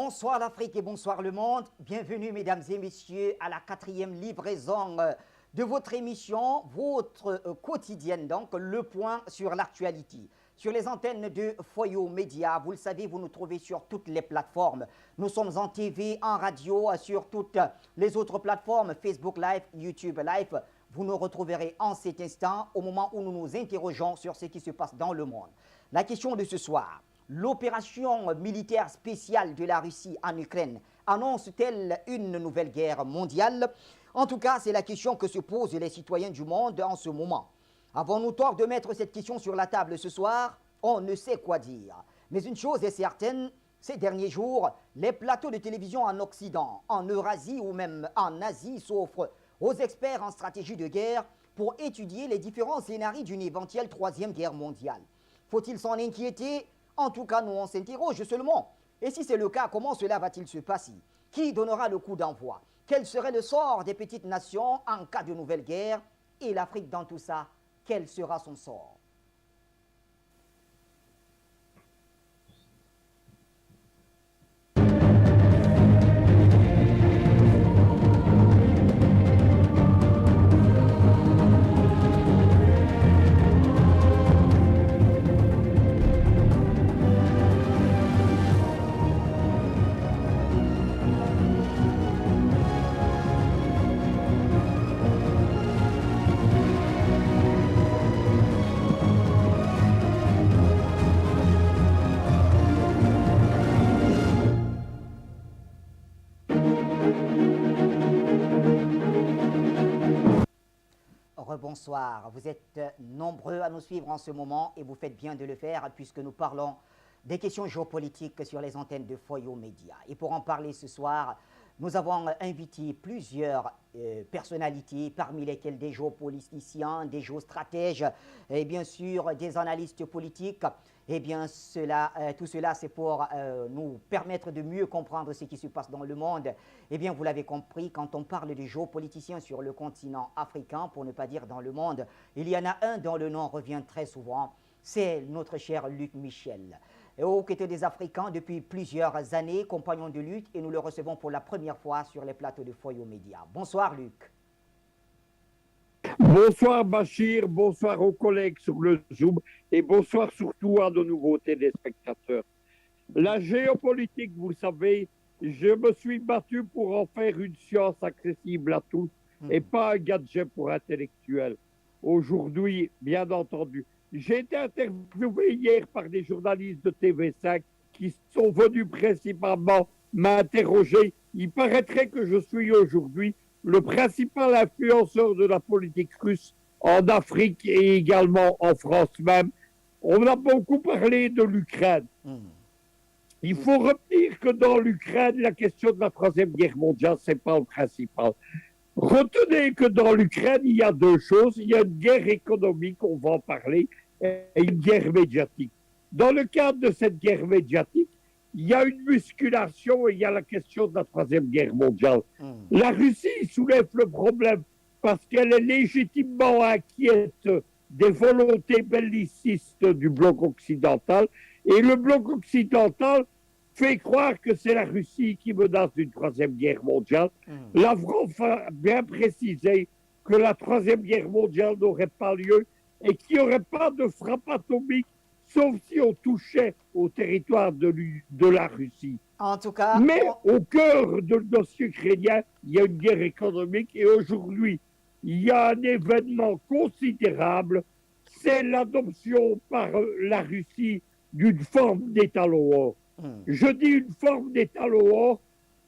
Bonsoir l'Afrique et bonsoir le monde. Bienvenue mesdames et messieurs à la 4e livraison de votre émission, votre quotidienne donc, le point sur l'actualité. Sur les antennes de Foyo Média, vous le savez, vous nous trouvez sur toutes les plateformes. Nous sommes en TV, en radio, sur toutes les autres plateformes, Facebook Live, YouTube Live. Vous nous retrouverez en cet instant au moment où nous nous interrogeons sur ce qui se passe dans le monde. La question de ce soir: l'opération militaire spéciale de la Russie en Ukraine annonce-t-elle une nouvelle guerre mondiale? En tout cas, c'est la question que se posent les citoyens du monde en ce moment. Avons-nous tort de mettre cette question sur la table ce soir? On ne sait quoi dire. Mais une chose est certaine, ces derniers jours, les plateaux de télévision en Occident, en Eurasie ou même en Asie s'offrent aux experts en stratégie de guerre pour étudier les différents scénarios d'une éventuelle 3e guerre mondiale. Faut-il s'en inquiéter? En tout cas, nous, on s'interroge seulement. Et si c'est le cas, comment cela va-t-il se passer? Qui donnera le coup d'envoi? Quel serait le sort des petites nations en cas de nouvelle guerre? Et l'Afrique dans tout ça, quel sera son sort? Bonsoir, vous êtes nombreux à nous suivre en ce moment et vous faites bien de le faire puisque nous parlons des questions géopolitiques sur les antennes de Foyo Média. Et pour en parler ce soir, nous avons invité plusieurs personnalités, parmi lesquelles des géopoliticiens, des géostratèges et bien sûr des analystes politiques. Et bien tout cela, c'est pour nous permettre de mieux comprendre ce qui se passe dans le monde. Eh bien, vous l'avez compris, quand on parle de géopoliticiens sur le continent africain, pour ne pas dire dans le monde, il y en a un dont le nom revient très souvent, c'est notre cher Luc Michel. Et aux côtés des Africains depuis plusieurs années, compagnon de lutte, et nous le recevons pour la première fois sur les plateaux de Foyo Média. Bonsoir Luc. Bonsoir Bachir, bonsoir aux collègues sur le Zoom et bonsoir surtout à nos nouveaux téléspectateurs. La géopolitique, vous savez, je me suis battu pour en faire une science accessible à tous et pas un gadget pour intellectuels. Aujourd'hui, bien entendu, j'ai été interviewé hier par des journalistes de TV5 qui sont venus principalement m'interroger. Il paraîtrait que je suis aujourd'hui le principal influenceur de la politique russe en Afrique et également en France même. On a beaucoup parlé de l'Ukraine. Il faut retenir que dans l'Ukraine, la question de la 3e guerre mondiale, ce n'est pas le principal. Retenez que dans l'Ukraine, il y a deux choses. Il y a une guerre économique, on va en parler, et une guerre médiatique. Dans le cadre de cette guerre médiatique, il y a une musculation et il y a la question de la 3e guerre mondiale. La Russie soulève le problème parce qu'elle est légitimement inquiète des volontés bellicistes du bloc occidental. Et le bloc occidental fait croire que c'est la Russie qui menace une 3e guerre mondiale. Lavrov a bien précisé que la 3e guerre mondiale n'aurait pas lieu et qu'il n'y aurait pas de frappe atomique, sauf si on touchait au territoire de la Russie. En tout cas, mais au cœur de dossier ukrainien, il y a une guerre économique et aujourd'hui, il y a un événement considérable, c'est l'adoption par la Russie d'une forme d'état-loor. Je dis une forme d'état-loor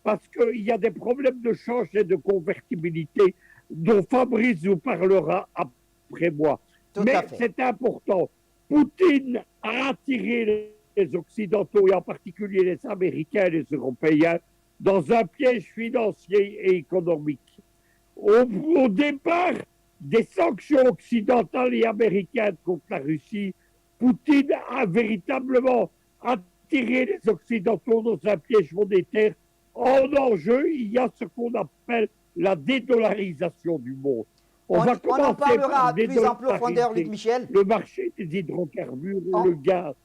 parce qu'il y a des problèmes de change et de convertibilité dont Fabrice vous parlera après moi. Mais c'est important. Poutine a attiré les Occidentaux et en particulier les Américains et les Européens dans un piège financier et économique. Au départ des sanctions occidentales et américaines contre la Russie, Poutine a véritablement attiré les Occidentaux dans un piège monétaire. En enjeu, il y a ce qu'on appelle la dédollarisation du monde. On en parlera plus en profondeur, Luc Michel. Le marché des hydrocarbures, le gaz,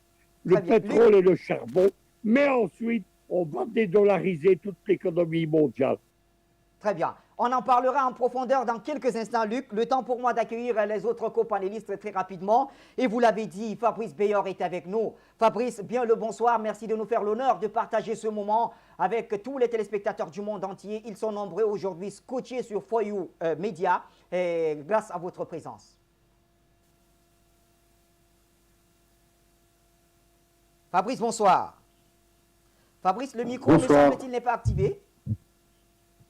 le pétrole et le charbon. Mais ensuite, on va dédollariser toute l'économie mondiale. Très bien. On en parlera en profondeur dans quelques instants, Luc. Le temps pour moi d'accueillir les autres copanélistes très rapidement. Et vous l'avez dit, Fabrice Beyor est avec nous. Fabrice, bien le bonsoir. Merci de nous faire l'honneur de partager ce moment avec tous les téléspectateurs du monde entier. Ils sont nombreux aujourd'hui scotchés sur Foyou Média grâce à votre présence. Fabrice, bonsoir. Fabrice, le micro, me semble-t-il, n'est pas activé.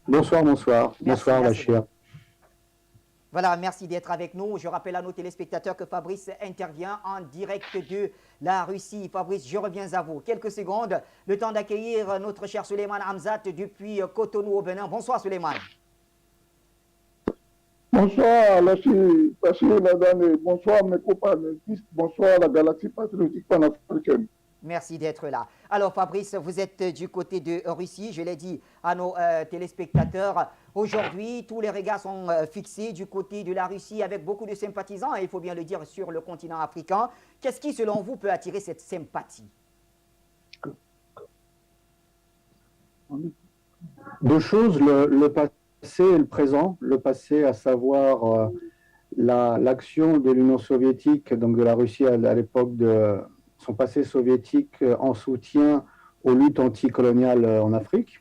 Bonsoir, bonsoir. Merci, bonsoir, merci. Bachir. Voilà, merci d'être avec nous. Je rappelle à nos téléspectateurs que Fabrice intervient en direct de la Russie. Fabrice, je reviens à vous. Quelques secondes, le temps d'accueillir notre cher Suleiman Hamzat depuis Cotonou au Bénin. Bonsoir, Suleiman. Bonsoir, Bachir, madame, et bonsoir mes copains, bonsoir la galaxie patriotique panafricaine. Merci d'être là. Alors Fabrice, vous êtes du côté de Russie, je l'ai dit à nos téléspectateurs. Aujourd'hui, tous les regards sont fixés du côté de la Russie avec beaucoup de sympathisants, et il faut bien le dire, sur le continent africain. Qu'est-ce qui, selon vous, peut attirer cette sympathie? Deux choses, le passé et le présent. Le passé, à savoir l'action de l'Union soviétique, donc de la Russie à l'époque de son passé soviétique en soutien aux luttes anticoloniales en Afrique.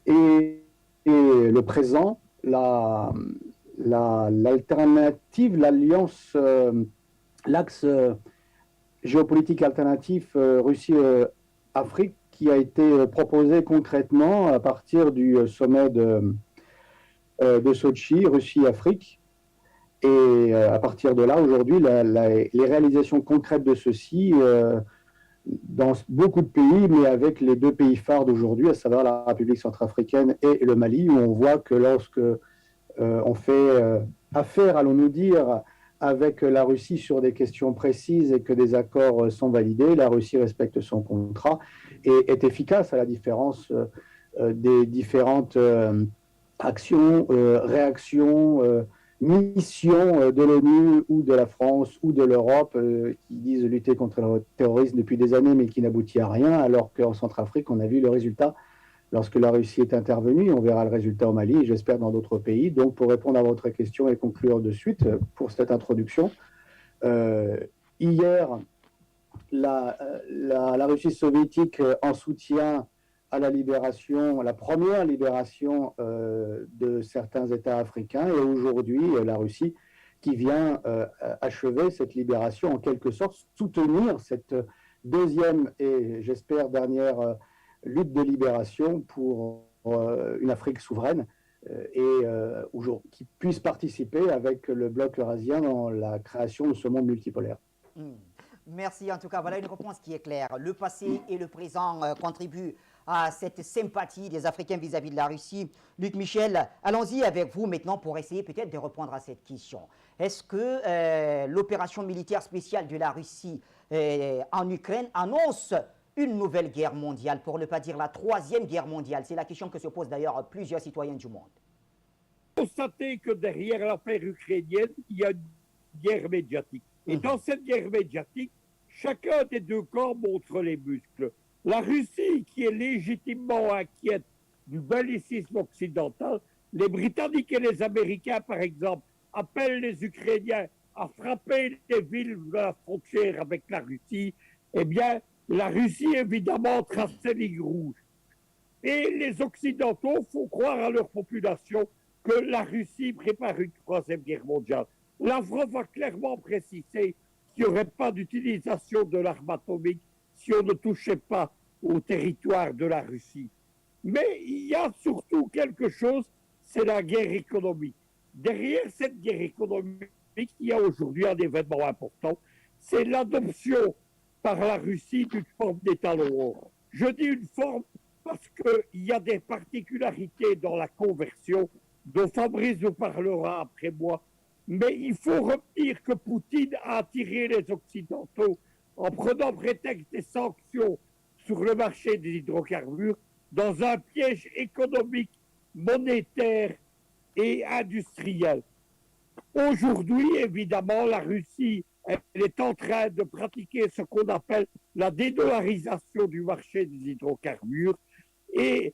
Et le présent, l'alternative, l'alliance, l'axe géopolitique alternatif Russie-Afrique qui a été proposé concrètement à partir du sommet de Sochi, Russie-Afrique. Et à partir de là, aujourd'hui, les réalisations concrètes de ceci dans beaucoup de pays, mais avec les deux pays phares d'aujourd'hui, à savoir la République centrafricaine et le Mali, où on voit que lorsque on fait affaire, allons-nous dire, avec la Russie sur des questions précises et que des accords sont validés, la Russie respecte son contrat et est efficace, à la différence des différentes actions, réactions, missions de l'ONU ou de la France ou de l'Europe qui disent lutter contre le terrorisme depuis des années mais qui n'aboutit à rien, alors qu'en Centrafrique, on a vu le résultat lorsque la Russie est intervenue. On verra le résultat au Mali et j'espère dans d'autres pays. Donc, pour répondre à votre question et conclure de suite pour cette introduction, hier, la Russie soviétique en soutien à la libération, la première libération de certains États africains, et aujourd'hui la Russie qui vient achever cette libération, en quelque sorte soutenir cette deuxième et j'espère dernière lutte de libération pour une Afrique souveraine et qui puisse participer avec le bloc eurasien dans la création de ce monde multipolaire. Merci en tout cas, voilà une réponse qui est claire. Le passé et le présent contribuent à cette sympathie des Africains vis-à-vis de la Russie. Luc Michel, allons-y avec vous maintenant pour essayer peut-être de répondre à cette question. Est-ce que l'opération militaire spéciale de la Russie en Ukraine annonce une nouvelle guerre mondiale, pour ne pas dire la troisième guerre mondiale? C'est la question que se posent d'ailleurs plusieurs citoyens du monde. Constatez que derrière l'affaire ukrainienne, il y a une guerre médiatique. Et dans cette guerre médiatique, chacun des deux camps montre les muscles. La Russie, qui est légitimement inquiète du balicisme occidental, les Britanniques et les Américains, par exemple, appellent les Ukrainiens à frapper les villes de la frontière avec la Russie. Eh bien, la Russie, évidemment, trace ses lignes rouges. Et les Occidentaux font croire à leur population que la Russie prépare une troisième guerre mondiale. Lavrov a clairement précisé qu'il n'y aurait pas d'utilisation de l'arme atomique si on ne touchait pas au territoire de la Russie. Mais il y a surtout quelque chose, c'est la guerre économique. Derrière cette guerre économique, il y a aujourd'hui un événement important, c'est l'adoption par la Russie d'une forme d'étalon. Je dis une forme parce qu'il y a des particularités dans la conversion dont Fabrice vous parlera après moi. Mais il faut retenir que Poutine a attiré les Occidentaux en prenant prétexte des sanctions sur le marché des hydrocarbures dans un piège économique, monétaire et industriel. Aujourd'hui, évidemment, la Russie elle est en train de pratiquer ce qu'on appelle la dédollarisation du marché des hydrocarbures. Et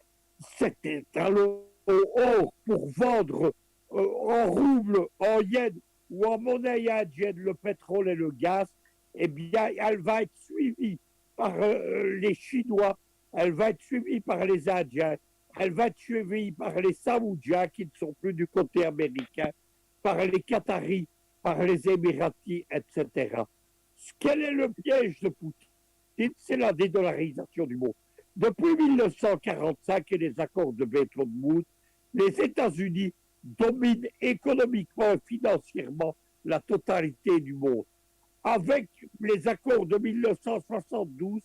cet étalon or pour vendre en roubles, en yens ou en monnaie indienne le pétrole et le gaz, eh bien, elle va être suivie par les Chinois, elle va être suivie par les Indiens, elle va être suivie par les Saoudiens qui ne sont plus du côté américain, par les Qataris, par les Émiratis, etc. Quel est le piège de Poutine? C'est la dédollarisation du monde. Depuis 1945 et les accords de Bretton Woods, les États-Unis dominent économiquement et financièrement la totalité du monde. Avec les accords de 1972,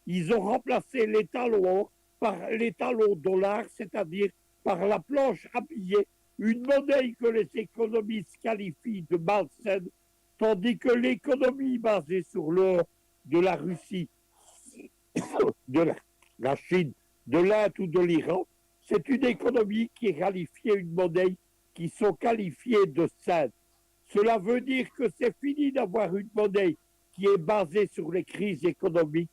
ils ont remplacé l'étalon or par l'étalon dollar, c'est-à-dire par la planche à billets, une monnaie que les économistes qualifient de malsaine, tandis que l'économie basée sur l'or de la Russie, de la Chine, de l'Inde ou de l'Iran, c'est une économie qui est qualifiée, une monnaie qui sont qualifiées de saine. Cela veut dire que c'est fini d'avoir une monnaie qui est basée sur les crises économiques,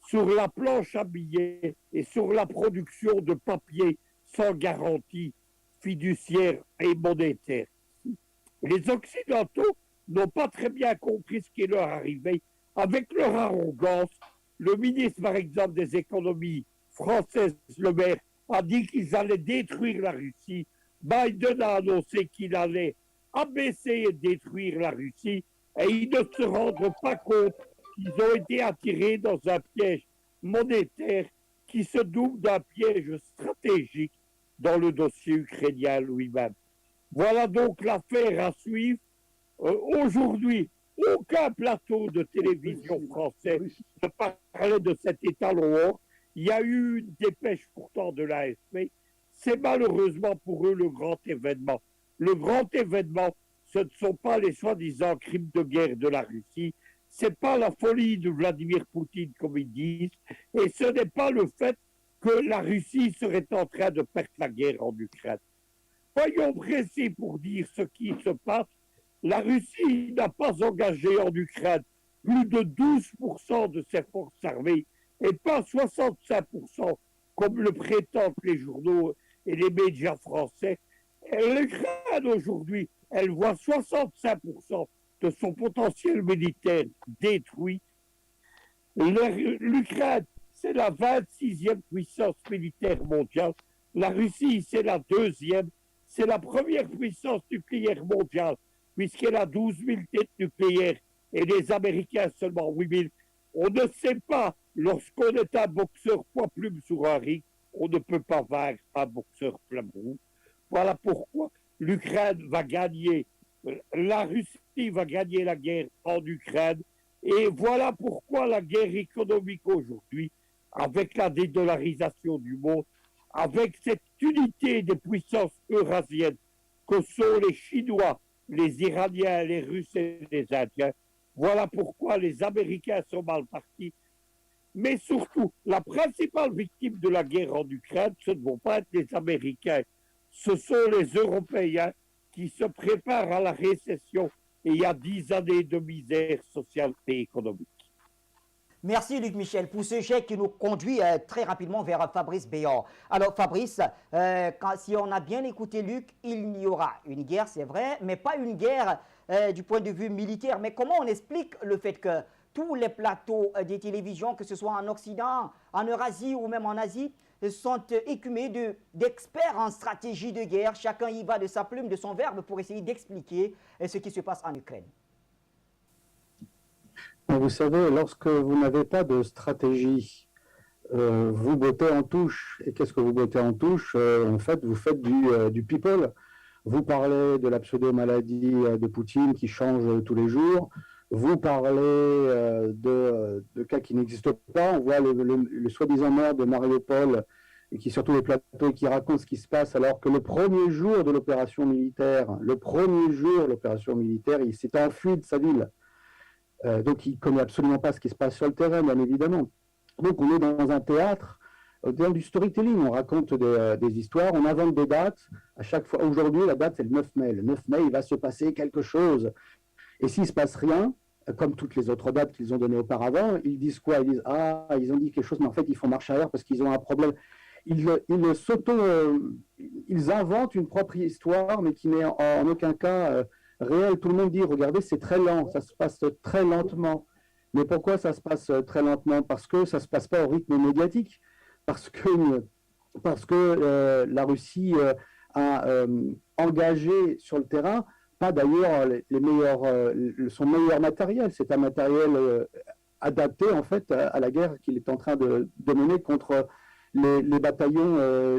sur la planche à billets et sur la production de papier sans garantie fiduciaire et monétaire. Les Occidentaux n'ont pas très bien compris ce qui leur arrivait. Avec leur arrogance, le ministre, par exemple, des économies françaises, Le Maire, a dit qu'ils allaient détruire la Russie. Biden a annoncé qu'il allait abaisser et détruire la Russie et ils ne se rendent pas compte qu'ils ont été attirés dans un piège monétaire qui se double d'un piège stratégique dans le dossier ukrainien lui-même. Voilà donc l'affaire à suivre. Aujourd'hui, aucun plateau de télévision français ne parlait de cet étalon or. Il y a eu une dépêche pourtant de l'AFP. C'est malheureusement pour eux le grand événement. Le grand événement, ce ne sont pas les soi-disant crimes de guerre de la Russie, ce n'est pas la folie de Vladimir Poutine comme ils disent, et ce n'est pas le fait que la Russie serait en train de perdre la guerre en Ukraine. Soyons précis pour dire ce qui se passe. La Russie n'a pas engagé en Ukraine plus de 12% de ses forces armées et pas 65% comme le prétendent les journaux et les médias français. L'Ukraine aujourd'hui, elle voit 65% de son potentiel militaire détruit. L'Ukraine, c'est la 26e puissance militaire mondiale. La Russie, c'est la 2e. C'est la première puissance nucléaire mondiale, puisqu'elle a 12 000 têtes nucléaires et les Américains seulement 8 000. On ne sait pas, lorsqu'on est un boxeur poids plume sur un ring, on ne peut pas vaincre un boxeur flambeau. Voilà pourquoi l'Ukraine va gagner, la Russie va gagner la guerre en Ukraine. Et voilà pourquoi la guerre économique aujourd'hui, avec la dédollarisation du monde, avec cette unité des puissances eurasiennes que sont les Chinois, les Iraniens, les Russes et les Indiens, voilà pourquoi les Américains sont mal partis. Mais surtout, la principale victime de la guerre en Ukraine, ce ne vont pas être les Américains, ce sont les Européens qui se préparent à la récession et il y a 10 années de misère sociale et économique. Merci Luc Michel pour ce chèque qui nous conduit très rapidement vers Fabrice Béard. Alors Fabrice, si on a bien écouté Luc, il y aura une guerre, c'est vrai, mais pas une guerre du point de vue militaire. Mais comment on explique le fait que tous les plateaux des télévisions, que ce soit en Occident, en Eurasie ou même en Asie, sont écumés d'experts en stratégie de guerre. Chacun y va de sa plume, de son verbe pour essayer d'expliquer ce qui se passe en Ukraine. Vous savez, lorsque vous n'avez pas de stratégie, vous bottez en touche. Et qu'est-ce que vous bottez en touche? En fait, vous faites du people. Vous parlez de la pseudo-maladie de Poutine qui change tous les jours. Vous parlez de cas qui n'existent pas. On voit le soi-disant maire de Mariupol et qui sur tous les plateaux qui raconte ce qui se passe alors que le premier jour de l'opération militaire, il s'est enfui de sa ville. Donc il ne connaît absolument pas ce qui se passe sur le terrain, bien évidemment. Donc on est dans un théâtre, dans du storytelling, on raconte des histoires, on invente des dates. À chaque fois, aujourd'hui, la date c'est le 9 mai. Le 9 mai, il va se passer quelque chose. Et s'il ne se passe rien, comme toutes les autres dates qu'ils ont données auparavant, ils disent quoi? Ils disent, ah, ils ont dit quelque chose, mais en fait, ils font marche arrière parce qu'ils ont un problème. Ils inventent une propre histoire, mais qui n'est en aucun cas réelle. Tout le monde dit, regardez, c'est très lent, ça se passe très lentement. Mais pourquoi ça se passe très lentement? Parce que ça ne se passe pas au rythme médiatique, parce que la Russie a engagé sur le terrain, pas d'ailleurs son meilleur matériel. C'est un matériel adapté en fait à la guerre qu'il est en train de mener contre les bataillons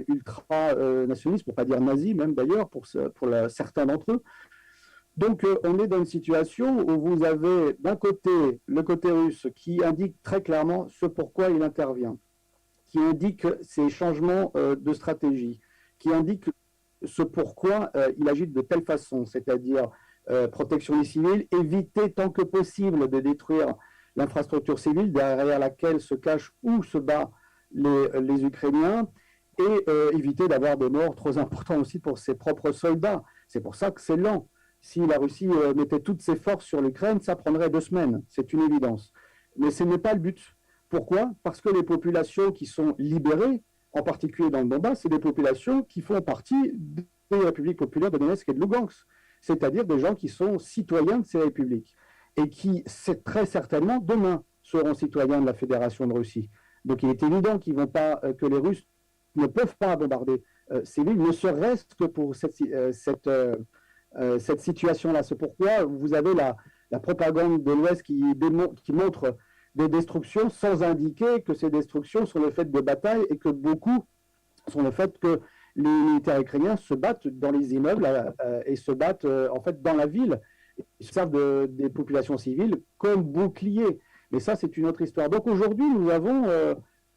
ultra-nationalistes, pour ne pas dire nazis même d'ailleurs, pour certains d'entre eux. Donc on est dans une situation où vous avez d'un côté le côté russe qui indique très clairement ce pourquoi il intervient, qui indique ces changements de stratégie, qui indique ce pourquoi il agit de telle façon, c'est-à-dire protection des civils, éviter tant que possible de détruire l'infrastructure civile derrière laquelle se cachent ou se battent les Ukrainiens, et éviter d'avoir des morts trop importants aussi pour ses propres soldats. C'est pour ça que c'est lent. Si la Russie mettait toutes ses forces sur l'Ukraine, ça prendrait 2 semaines, c'est une évidence. Mais ce n'est pas le but. Pourquoi? Parce que les populations qui sont libérées, en particulier dans le Donbass, c'est des populations qui font partie des républiques populaires de Donetsk et de Lugansk, c'est-à-dire des gens qui sont citoyens de ces républiques et qui, très certainement, demain, seront citoyens de la Fédération de Russie. Donc il est évident qu'ils vont pas, que les Russes ne peuvent pas bombarder ces villes, ne serait-ce que pour cette situation-là. C'est pourquoi vous avez la propagande de l'Ouest qui montre des destructions sans indiquer que ces destructions sont le fait de batailles et que beaucoup sont le fait que les militaires ukrainiens se battent dans les immeubles et se battent en fait dans la ville. Ils servent des populations civiles comme boucliers. Mais ça, c'est une autre histoire. Donc aujourd'hui, nous avons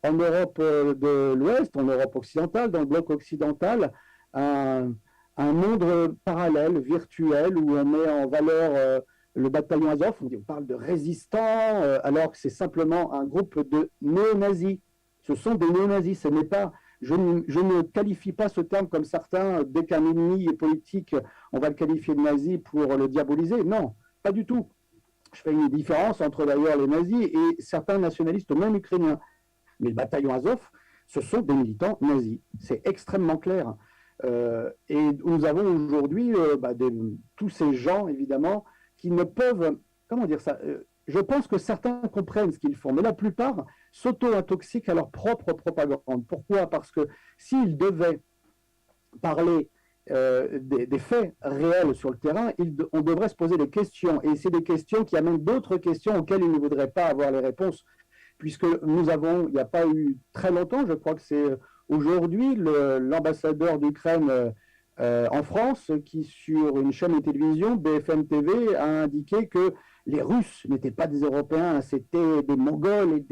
en Europe de l'Ouest, en Europe occidentale, dans le bloc occidental, un monde parallèle, virtuel, où on met en valeur le bataillon Azov. On parle de résistants, alors que c'est simplement un groupe de néo-nazis. Ce sont des néo-nazis. Ce n'est pas, je ne qualifie pas ce terme comme certains, dès qu'un ennemi est politique, on va le qualifier de nazi pour le diaboliser. Non, pas du tout. Je fais une différence entre d'ailleurs les nazis et certains nationalistes, même ukrainiens. Mais le bataillon Azov, ce sont des militants nazis. C'est extrêmement clair. Et nous avons aujourd'hui tous ces gens, évidemment, qui ne peuvent, comment dire ça, je pense que certains comprennent ce qu'ils font, mais la plupart s'auto-intoxiquent à leur propre propagande. Pourquoi? Parce que s'ils devaient parler des faits réels sur le terrain, on devrait se poser des questions. Et c'est des questions qui amènent d'autres questions auxquelles ils ne voudraient pas avoir les réponses. Puisque nous avons, il n'y a pas eu très longtemps, je crois que c'est aujourd'hui, l'ambassadeur d'Ukraine en France, qui sur une chaîne de télévision, BFM TV, a indiqué que les Russes n'étaient pas des Européens, c'était des Mongols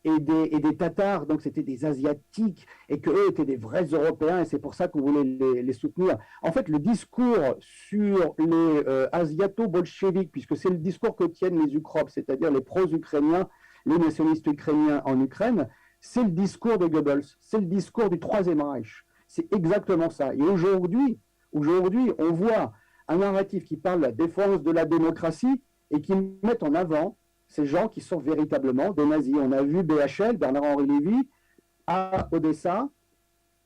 et des Tatars, donc c'était des Asiatiques, et qu'eux étaient des vrais Européens, et c'est pour ça qu'on voulait les soutenir. En fait, le discours sur les asiato-bolcheviks, puisque c'est le discours que tiennent les Ukrops, c'est-à-dire les pro-ukrainiens, les nationalistes ukrainiens en Ukraine, c'est le discours de Goebbels, c'est le discours du Troisième Reich. C'est exactement ça. Et aujourd'hui, on voit un narratif qui parle de la défense de la démocratie et qui met en avant ces gens qui sont véritablement des nazis. On a vu BHL, Bernard-Henri Lévy, à Odessa,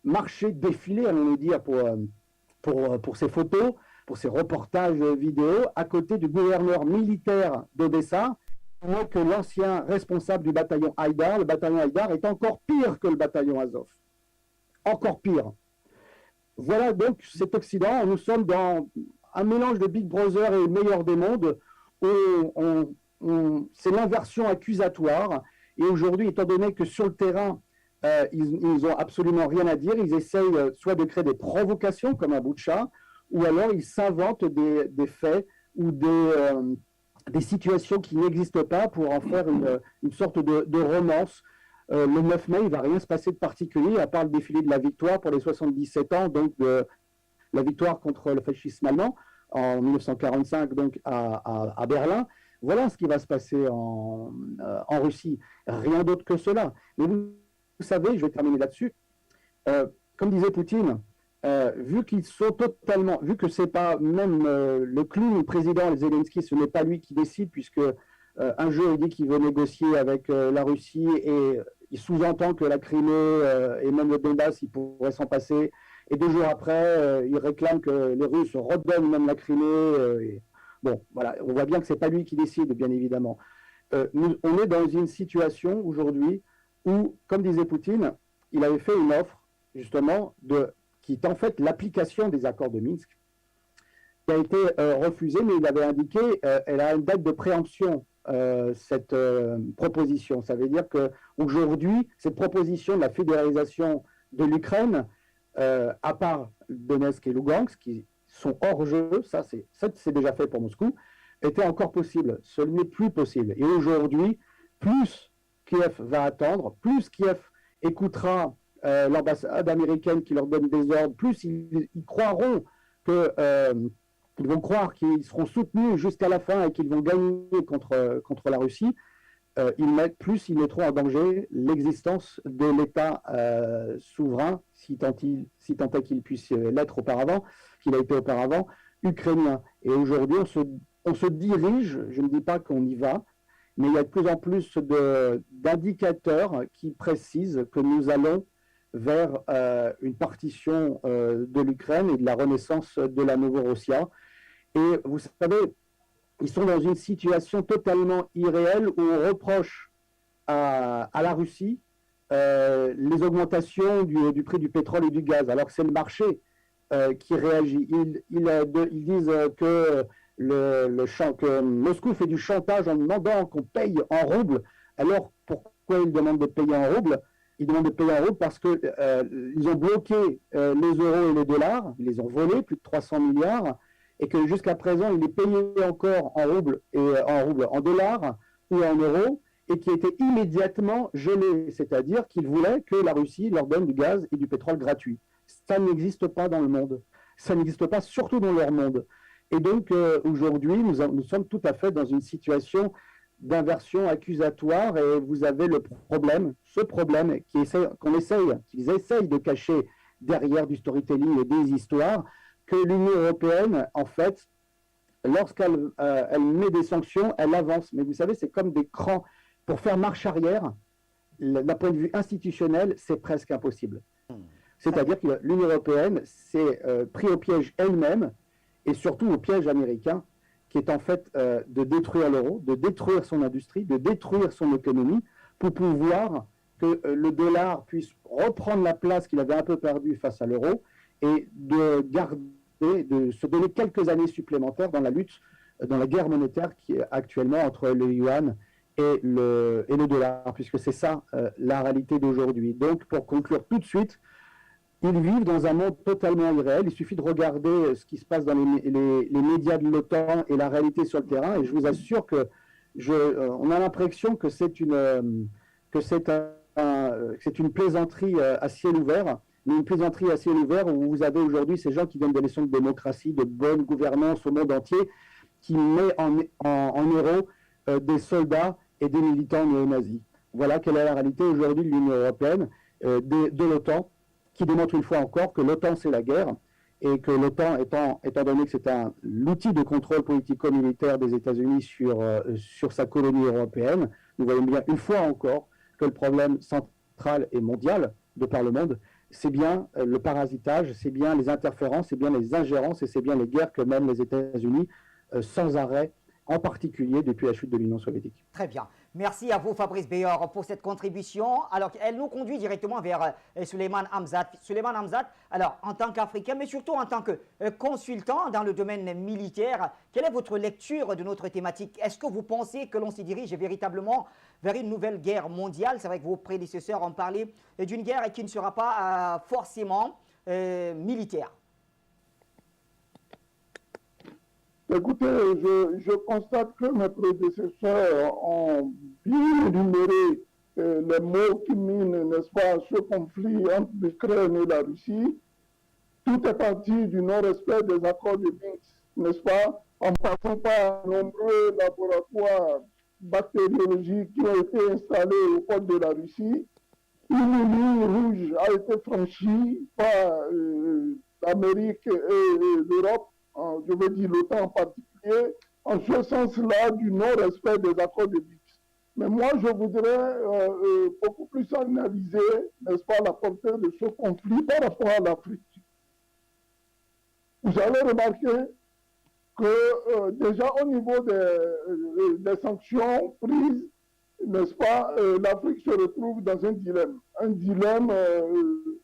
marcher, défiler, allons-nous dire, pour ses photos, pour ses reportages vidéo, à côté du gouverneur militaire d'Odessa, que l'ancien responsable du bataillon Haïdar. Le bataillon Haïdar est encore pire que le bataillon Azov. Encore pire. Voilà donc cet Occident. Nous sommes dans un mélange de Big Brother et le meilleur des mondes, où c'est l'inversion accusatoire. Et aujourd'hui, étant donné que sur le terrain, ils n'ont absolument rien à dire, ils essayent soit de créer des provocations comme à Boutcha, ou alors ils s'inventent des faits ou des situations qui n'existent pas pour en faire une sorte de romance. Le 9 mai, il ne va rien se passer de particulier, à part le défilé de la victoire pour les 77 ans, donc de la victoire contre le fascisme allemand en 1945, donc à Berlin. Voilà ce qui va se passer en Russie. Rien d'autre que cela. Mais vous savez, je vais terminer là-dessus, comme disait Poutine, vu qu'ils sont totalement, vu que c'est pas même le clown, le président Zelensky, ce n'est pas lui qui décide, puisque un jour il dit qu'il veut négocier avec la Russie et il sous-entend que la Crimée et même le Donbass, il pourrait s'en passer. Et 2 jours après, il réclame que les Russes redonnent même la Crimée. Bon, voilà, on voit bien que c'est pas lui qui décide, bien évidemment. On est dans une situation aujourd'hui où, comme disait Poutine, il avait fait une offre justement qui est en fait l'application des accords de Minsk, qui a été refusée, mais il avait indiqué elle a une date de préemption, cette proposition. Ça veut dire qu'aujourd'hui, cette proposition de la fédéralisation de l'Ukraine, à part Donetsk et Lugansk, qui sont hors jeu, ça c'est déjà fait pour Moscou, était encore possible. Ce n'est plus possible. Et aujourd'hui, plus Kiev va attendre, plus Kiev écoutera l'ambassade américaine qui leur donne des ordres, plus ils croiront ils vont croire qu'ils seront soutenus jusqu'à la fin et qu'ils vont gagner contre la Russie, plus ils mettront en danger l'existence de l'État souverain, si tant est qu'il puisse l'être auparavant, qu'il a été auparavant, ukrainien. Et aujourd'hui, on se dirige, je ne dis pas qu'on y va, mais il y a de plus en plus d'indicateurs qui précisent que nous allons vers une partition de l'Ukraine et de la renaissance de la Novorossia. Et vous savez, ils sont dans une situation totalement irréelle où on reproche à la Russie les augmentations du prix du pétrole et du gaz, alors que c'est le marché qui réagit. Ils disent que que Moscou fait du chantage en demandant qu'on paye en roubles. Alors pourquoi ils demandent de payer en roubles? Ils demandent de payer en roubles parce qu'ils ont bloqué les euros et les dollars, ils les ont volés, plus de 300 milliards, et que jusqu'à présent, il est payé encore en roubles, en dollars ou en euros, et qui était immédiatement gelé, c'est-à-dire qu'ils voulaient que la Russie leur donne du gaz et du pétrole gratuit. Ça n'existe pas dans le monde. Ça n'existe pas, surtout dans leur monde. Et donc, aujourd'hui, nous sommes tout à fait dans une situation d'inversion accusatoire, et vous avez ce problème qu'ils essayent de cacher derrière du storytelling et des histoires, que l'Union européenne, en fait, lorsqu'elle elle met des sanctions, elle avance. Mais vous savez, c'est comme des crans. Pour faire marche arrière, d'un point de vue institutionnel, c'est presque impossible. C'est-à-dire que l'Union européenne s'est pris au piège elle-même, et surtout au piège américain, qui est en fait de détruire l'euro, de détruire son industrie, de détruire son économie, pour pouvoir que le dollar puisse reprendre la place qu'il avait un peu perdue face à l'euro, et de se donner quelques années supplémentaires dans la lutte, dans la guerre monétaire qui est actuellement entre le yuan et le dollar, puisque c'est ça la réalité d'aujourd'hui. Donc, pour conclure tout de suite, ils vivent dans un monde totalement irréel. Il suffit de regarder ce qui se passe dans les médias de l'OTAN et la réalité sur le terrain, et je vous assure que on a l'impression que c'est une plaisanterie à ciel ouvert, mais une plaisanterie à ciel ouvert où vous avez aujourd'hui ces gens qui donnent des leçons de démocratie, de bonne gouvernance au monde entier, qui met en héros des soldats et des militants néo-nazis. Voilà quelle est la réalité aujourd'hui de l'Union européenne, de l'OTAN, qui démontre une fois encore que l'OTAN c'est la guerre, et que l'OTAN, étant donné que c'est l'outil de contrôle politico-militaire des États-Unis sur sa colonie européenne, nous voyons bien une fois encore que le problème central et mondial de par le monde, c'est bien le parasitage, c'est bien les interférences, c'est bien les ingérences et c'est bien les guerres que mènent les États-Unis sans arrêt, en particulier depuis la chute de l'Union soviétique. Très bien. Merci à vous, Fabrice Beyor, pour cette contribution. Alors, elle nous conduit directement vers Souleymane Hamzat. Souleymane Hamzat, alors, en tant qu'Africain, mais surtout en tant que consultant dans le domaine militaire, quelle est votre lecture de notre thématique? Est-ce que vous pensez que l'on se dirige véritablement vers une nouvelle guerre mondiale? C'est vrai que vos prédécesseurs ont parlé d'une guerre qui ne sera pas forcément militaire. Écoutez, je constate que mes prédécesseurs ont bien énuméré les mots qui minent, n'est-ce pas, ce conflit entre l'Ukraine et la Russie. Tout est parti du non-respect des accords de Minsk, n'est-ce pas, en passant par nombreux laboratoires bactériologiques qui ont été installés aux portes de la Russie. Une ligne rouge a été franchie par l'Amérique et l'Europe, je veux dire l'OTAN en particulier, en ce sens-là du non-respect des accords de BRICS. Mais moi, je voudrais beaucoup plus analyser, n'est-ce pas, la portée de ce conflit par rapport à l'Afrique. Vous allez remarquer que déjà au niveau des sanctions prises, n'est-ce pas, l'Afrique se retrouve dans un dilemme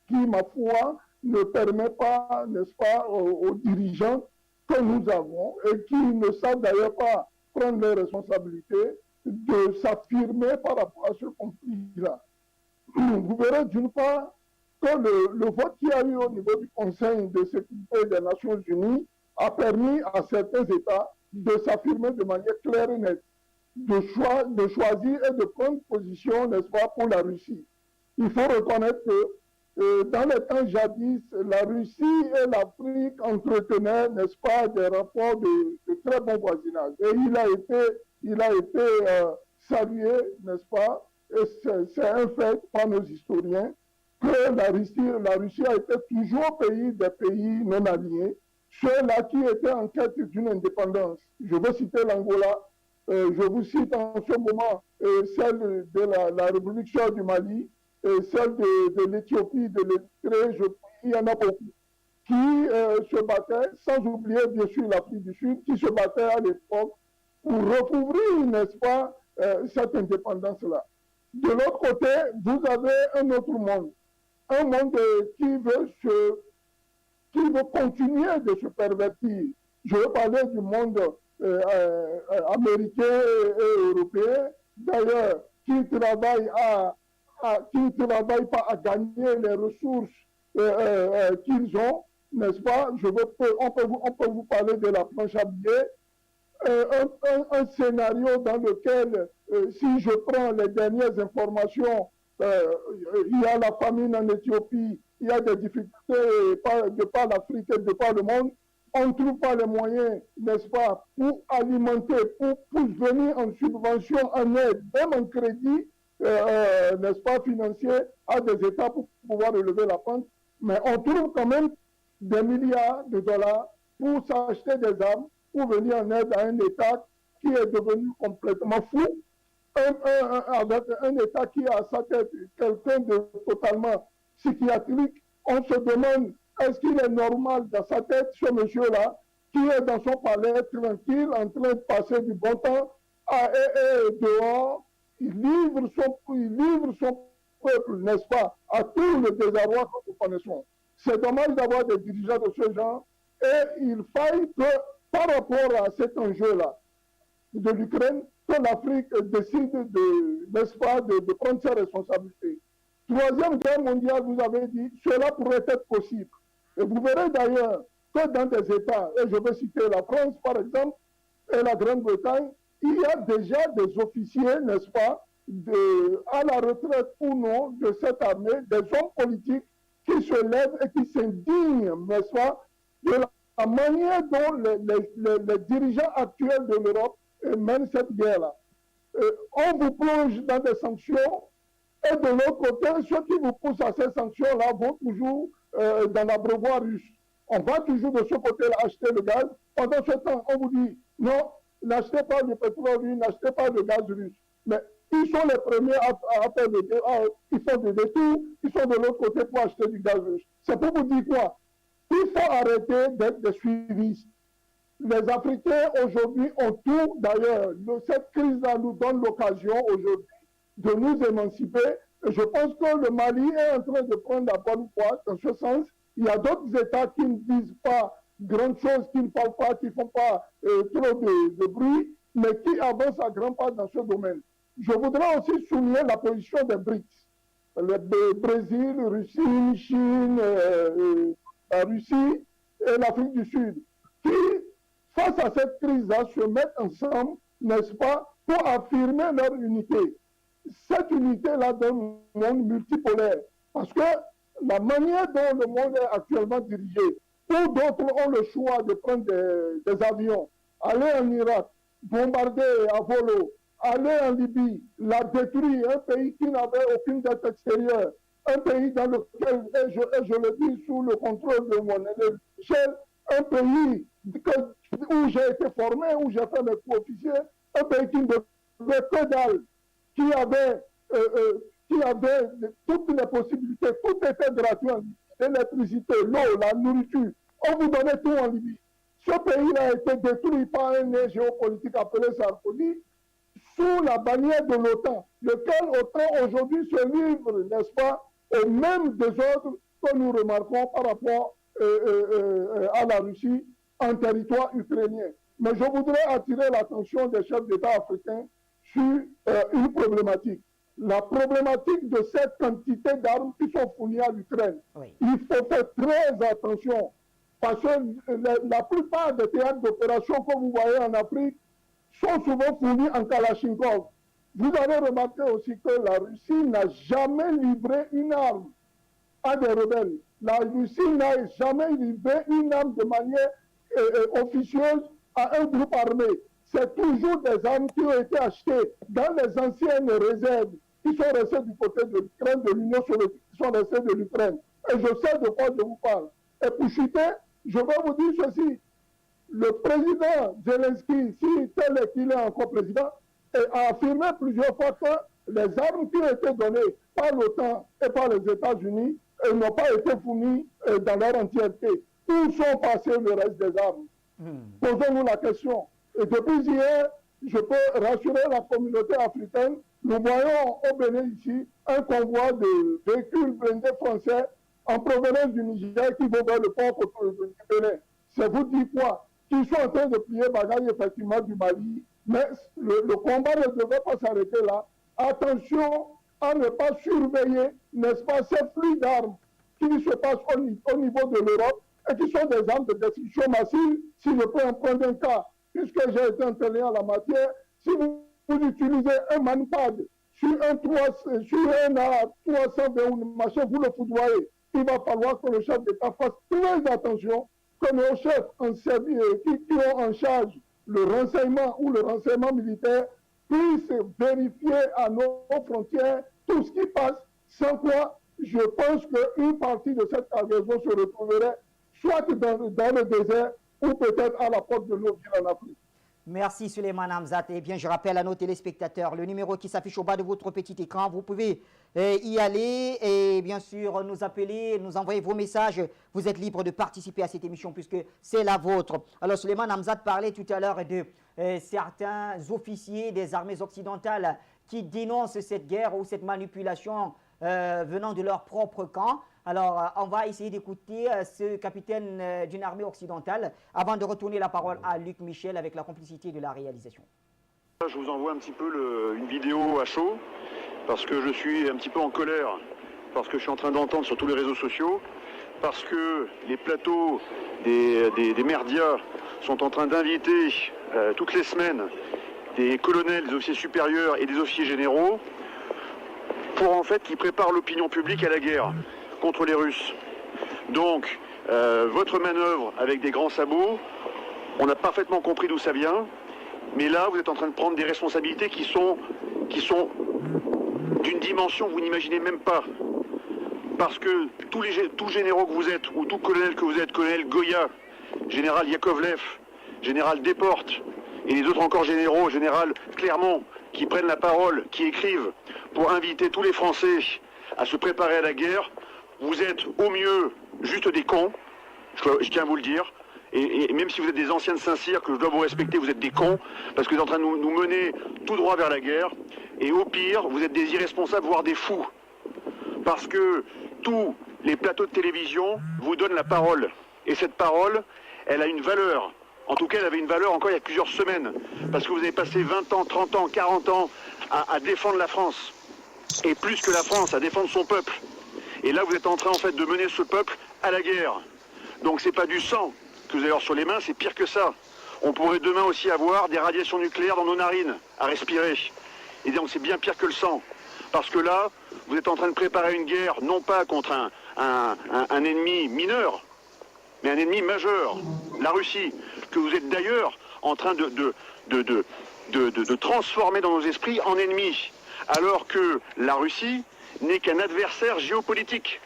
qui, ma foi, ne permet pas, n'est-ce pas, aux dirigeants que nous avons et qui ne savent d'ailleurs pas prendre les responsabilités de s'affirmer par rapport à ce conflit-là. Vous verrez d'une part que le vote qui a eu au niveau du Conseil de sécurité des Nations Unies a permis à certains États de s'affirmer de manière claire et nette, de choisir et de prendre position, n'est-ce pas, pour la Russie. Il faut reconnaître que dans les temps jadis, la Russie et l'Afrique entretenaient, n'est-ce pas, des rapports de très bon voisinage. Et il a été salué, n'est-ce pas, et c'est un fait par nos historiens, que la Russie a été toujours des pays non alignés, ceux-là qui étaient en quête d'une indépendance. Je veux citer l'Angola, je vous cite en ce moment celle de la République du Mali, celle de l'Éthiopie, de l'Érythrée, il y en a beaucoup, qui se battaient, sans oublier bien sûr l'Afrique du Sud, qui se battaient à l'époque pour recouvrir, n'est-ce pas, cette indépendance-là. De l'autre côté, vous avez un autre monde, un monde qui veut continuer de se pervertir. Je veux parler du monde américain et européen, d'ailleurs, qui ne travaille pas à gagner les ressources qu'ils ont, n'est-ce pas? On peut vous parler de la planche à billets, un scénario dans lequel, si je prends les dernières informations, il y a la famine en Éthiopie, il y a des difficultés de par l'Afrique et de par le monde. On ne trouve pas les moyens, n'est-ce pas, pour alimenter, pour venir en subvention, en aide, même en crédit, n'est-ce pas, financier, à des États pour pouvoir relever la pente. Mais on trouve quand même des milliards de dollars pour s'acheter des armes, pour venir en aide à un État qui est devenu complètement fou, avec un État qui a à sa tête quelqu'un de totalement psychiatrique. On se demande, est-ce qu'il est normal dans sa tête, ce monsieur-là, qui est dans son palais tranquille, en train de passer du bon temps, et dehors, il livre son peuple, n'est-ce pas, à tout le désarroi que nous connaissons. C'est dommage d'avoir des dirigeants de ce genre, et il faille que, par rapport à cet enjeu-là de l'Ukraine, que l'Afrique décide n'est-ce pas, de prendre ses responsabilités. Troisième guerre mondiale, vous avez dit, cela pourrait être possible. Et vous verrez d'ailleurs que dans des États, et je vais citer la France par exemple, et la Grande-Bretagne, il y a déjà des officiers, n'est-ce pas, à la retraite ou non de cette armée, des hommes politiques qui se lèvent et qui s'indignent, n'est-ce pas, de la manière dont les dirigeants actuels de l'Europe mènent cette guerre-là. On vous plonge dans des sanctions, et de l'autre côté, ceux qui vous poussent à ces sanctions-là vont toujours dans l'abreuvoir russe. On va toujours de ce côté-là acheter le gaz. Pendant ce temps, on vous dit, non, n'achetez pas du pétrole russe, n'achetez pas de gaz russe. Mais ils sont les premiers à faire ils font des détours, ils sont de l'autre côté pour acheter du gaz russe. C'est pour vous dire quoi? Il faut arrêter d'être des suivistes. Les Africains aujourd'hui ont tout, d'ailleurs, cette crise-là nous donne l'occasion aujourd'hui de nous émanciper. Et je pense que le Mali est en train de prendre la bonne voie dans ce sens. Il y a d'autres États qui ne disent pas grandes choses, qui ne parlent pas, qui ne font pas trop de bruit, mais qui avancent à grands pas dans ce domaine. Je voudrais aussi souligner la position des BRICS. Le Brésil, Russie, Chine, la Russie et l'Afrique du Sud, qui, face à cette crise-là, se mettent ensemble, n'est-ce pas, pour affirmer leur unité. Cette unité-là d'un monde multipolaire. Parce que la manière dont le monde est actuellement dirigé, où d'autres ont le choix de prendre des avions, aller en Irak, bombarder à volo, aller en Libye, la détruire, un pays qui n'avait aucune dette extérieure, un pays dans lequel, et je le dis sous le contrôle de mon élève Michel, un pays où j'ai été formé, où j'ai fait mes cours officiers, un pays qui ne devait que dalle, qui avait toutes les possibilités, tout était gratuit en Libye, l'électricité, l'eau, la nourriture, on vous donnait tout en Libye. Ce pays-là a été détruit par un géopolitique appelé Sarkozy, sous la bannière de l'OTAN, lequel OTAN aujourd'hui se livre, n'est-ce pas, au même désordre que nous remarquons par rapport à la Russie en territoire ukrainien. Mais je voudrais attirer l'attention des chefs d'État africains sur une problématique. La problématique de cette quantité d'armes qui sont fournies à l'Ukraine. Oui. Il faut faire très attention parce que la plupart des théâtres d'opération que vous voyez en Afrique sont souvent fournis en Kalachnikov. Vous avez remarqué aussi que la Russie n'a jamais livré une arme à des rebelles. La Russie n'a jamais livré une arme de manière officieuse à un groupe armé. C'est toujours des armes qui ont été achetées dans les anciennes réserves qui sont restées du côté de l'Ukraine, de l'Union soviétique, qui sont restées de l'Ukraine. Et je sais de quoi je vous parle. Et pour chuter, je vais vous dire ceci. Le président Zelensky, si tel est qu'il est encore président, a affirmé plusieurs fois que les armes qui ont été données par l'OTAN et par les États-Unis n'ont pas été fournies dans leur entièreté. Où sont passés le reste des armes? Posons-nous la question. Et depuis hier, je peux rassurer la communauté africaine, nous voyons au Bénin ici un convoi de véhicules blindés français en provenance du Niger qui vont vers le port du Bénin. C'est vous dire quoi? Qu'ils sont en train de plier bagaille effectivement du Mali, mais le combat ne devait pas s'arrêter là. Attention à ne pas surveiller, n'est-ce pas, ces flux d'armes qui se passent au niveau de l'Europe et qui sont des armes de destruction massive, si je peux en prendre un cas, puisque j'ai été entraîné en la matière, si vous utilisez un manpad sur un A320 ou machin, vous le foudroyez, il va falloir que le chef d'État fasse très attention, que nos chefs en service, qui ont en charge le renseignement ou le renseignement militaire puissent vérifier à nos frontières tout ce qui passe, sans quoi je pense qu'une partie de cette cargaison se retrouverait soit dans le désert ou peut-être à la porte de nos villes en Afrique. Merci Souleymane Hamzat. Eh bien, je rappelle à nos téléspectateurs le numéro qui s'affiche au bas de votre petit écran. Vous pouvez y aller et bien sûr nous appeler, nous envoyer vos messages. Vous êtes libre de participer à cette émission puisque c'est la vôtre. Alors Souleymane Hamzat parlait tout à l'heure de certains officiers des armées occidentales qui dénoncent cette guerre ou cette manipulation venant de leur propre camp. Alors, on va essayer d'écouter ce capitaine d'une armée occidentale avant de retourner la parole à Luc Michel avec la complicité de la réalisation. Je vous envoie un petit peu une vidéo à chaud parce que je suis un petit peu en colère, parce que je suis en train d'entendre sur tous les réseaux sociaux, parce que les plateaux des merdias sont en train d'inviter toutes les semaines des colonels, des officiers supérieurs et des officiers généraux pour en fait qu'ils préparent l'opinion publique à la guerre contre les Russes. Donc, votre manœuvre avec des grands sabots, on a parfaitement compris d'où ça vient, mais là, vous êtes en train de prendre des responsabilités qui sont d'une dimension que vous n'imaginez même pas. Parce que tous généraux que vous êtes, ou tout colonel que vous êtes, colonel Goya, général Yakovlev, général Desportes, et les autres encore généraux, général Clermont, qui prennent la parole, qui écrivent pour inviter tous les Français à se préparer à la guerre, vous êtes au mieux juste des cons, je tiens à vous le dire, et même si vous êtes des anciens de Saint-Cyr, que je dois vous respecter, vous êtes des cons, parce que vous êtes en train de nous mener tout droit vers la guerre, et au pire, vous êtes des irresponsables, voire des fous, parce que tous les plateaux de télévision vous donnent la parole, et cette parole, elle a une valeur. En tout cas, elle avait une valeur encore il y a plusieurs semaines, parce que vous avez passé 20 ans, 30 ans, 40 ans à défendre la France, et plus que la France, à défendre son peuple. Et là, vous êtes en train, en fait, de mener ce peuple à la guerre. Donc, c'est pas du sang que vous allez avoir sur les mains, c'est pire que ça. On pourrait demain aussi avoir des radiations nucléaires dans nos narines à respirer. Et donc, c'est bien pire que le sang. Parce que là, vous êtes en train de préparer une guerre, non pas contre un ennemi mineur, mais un ennemi majeur, la Russie, que vous êtes d'ailleurs en train de transformer dans nos esprits en ennemi. Alors que la Russie n'est qu'un adversaire géopolitique,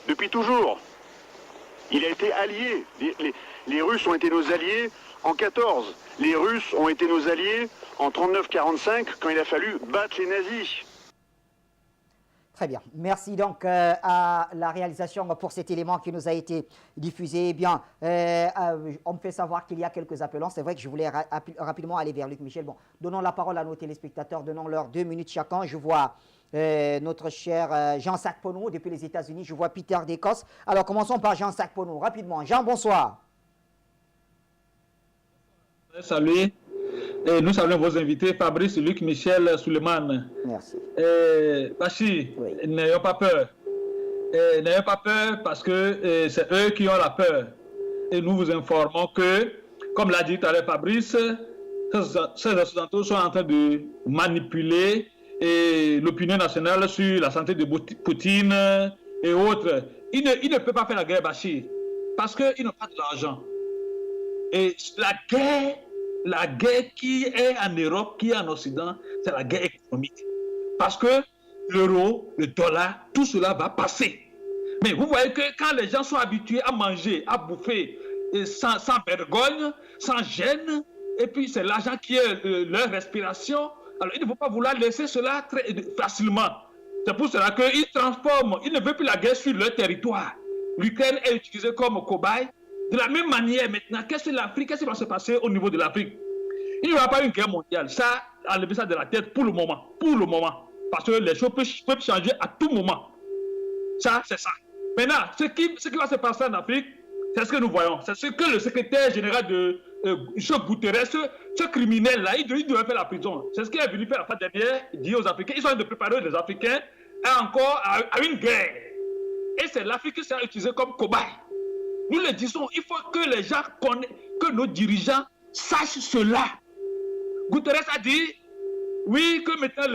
depuis toujours. Il a été allié. Les Russes ont été nos alliés en 14. Les Russes ont été nos alliés en 39-45, quand il a fallu battre les nazis. Très bien. Merci donc à la réalisation pour cet élément qui nous a été diffusé. Eh bien, on me fait savoir qu'il y a quelques appelants. C'est vrai que je voulais rapidement aller vers Luc Michel. Bon, donnons la parole à nos téléspectateurs. Donnons-leur 2 minutes chacun. Je vois notre cher Jean Sacpono depuis les États-Unis. Je vois Peter d'Écosse. Alors, commençons par Jean Sacpono. Rapidement. Jean, bonsoir. Salut. Et nous saluons vos invités, Fabrice, Luc, Michel, Suleiman. Merci. Bachir, Oui. n'ayons pas peur. N'ayons pas peur parce que c'est eux qui ont la peur. Et nous vous informons que, comme l'a dit tout à l'heure Fabrice, ces Occidentaux sont en train de manipuler l'opinion nationale sur la santé de Poutine et autres. Ils ne peuvent pas faire la guerre, Bachir, parce qu'ils n'ont pas de l'argent. Et la guerre qui est en Europe, qui est en Occident, c'est la guerre économique. Parce que l'euro, le dollar, tout cela va passer. Mais vous voyez que quand les gens sont habitués à manger, à bouffer, sans vergogne, sans gêne, et puis c'est l'argent qui est leur respiration, alors il ne faut pas vouloir laisser cela très facilement. C'est pour cela qu'ils transforment, ils ne veulent plus la guerre sur leur territoire. L'Ukraine est utilisée comme cobaye. De la même manière, maintenant, qu'est-ce qui va se passer au niveau de l'Afrique? Il n'y aura pas une guerre mondiale. Ça, enlevez ça de la tête pour le moment. Pour le moment. Parce que les choses peuvent changer à tout moment. Ça, c'est ça. Maintenant, ce qui va se passer en Afrique, c'est ce que nous voyons. C'est ce que le secrétaire général de M. Guterres, ce criminel-là, il devait faire la prison. C'est ce qu'il est venu faire la fois dernière, dire aux Africains. Ils sont en train de préparer les Africains à une guerre. Et c'est l'Afrique qui sera utilisée comme cobaye. Nous le disons, il faut que les gens connaissent, que nos dirigeants sachent cela. Guterres a dit, oui, que maintenant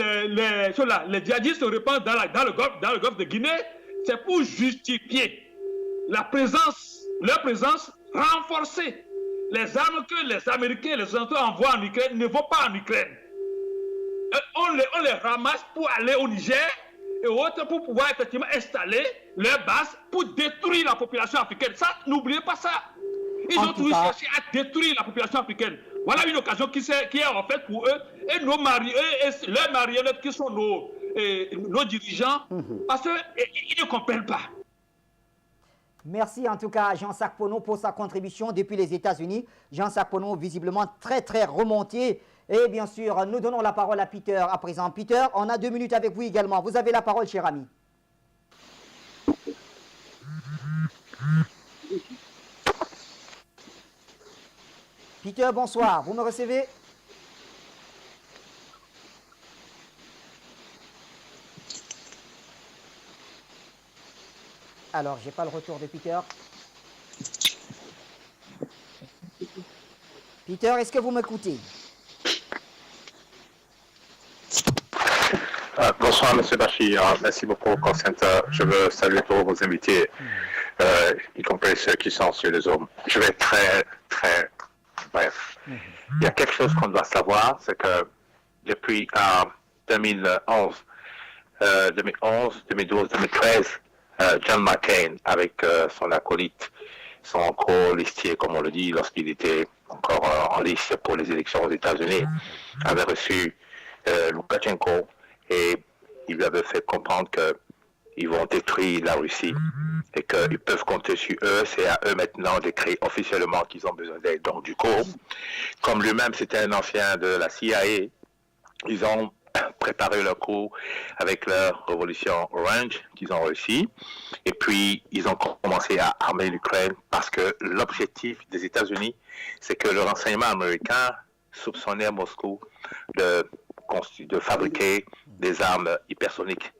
les djihadistes se répandent dans le golfe de Guinée, c'est pour justifier leur présence renforcée. Les armes que les Américains et les Occidentaux envoient en Ukraine ne vont pas en Ukraine. On les ramasse pour aller au Niger et autres pour pouvoir effectivement installer leurs bases pour détruire la population africaine. Ça, n'oubliez pas ça. Ils ont toujours cherché à détruire la population africaine. Voilà une occasion qui est en fait pour eux et leurs marionnettes qui sont nos dirigeants, parce qu'ils ne comprennent pas. Merci en tout cas à Jean Sacpono pour sa contribution depuis les États-Unis. Jean Sacpono, visiblement très très remonté. Et bien sûr, nous donnons la parole à Peter à présent. Peter, on a 2 minutes avec vous également. Vous avez la parole, cher ami. Peter, bonsoir. Vous me recevez? Alors, je n'ai pas le retour de Peter. Peter, est-ce que vous m'écoutez? Bonsoir, M. Bachir. Merci beaucoup, Constant. Je veux saluer tous vos invités, y compris ceux qui sont sur le Zoom. Je vais être très, très bref. Il y a quelque chose qu'on doit savoir, c'est que depuis 2011, 2012, 2013, John McCain, avec son acolyte, son co-listier, comme on le dit, lorsqu'il était encore en liste pour les élections aux États-Unis, avait reçu Loukachenko et il lui avait fait comprendre qu'ils vont détruire la Russie et qu'ils peuvent compter sur eux. C'est à eux maintenant d'écrire officiellement qu'ils ont besoin d'aide. Donc du coup, comme lui-même c'était un ancien de la CIA, ils ont préparé leur coup avec leur révolution Orange qu'ils ont réussi. Et puis, ils ont commencé à armer l'Ukraine parce que l'objectif des États-Unis, c'est que le renseignement américain soupçonnait Moscou de fabriquer des armes hypersoniques.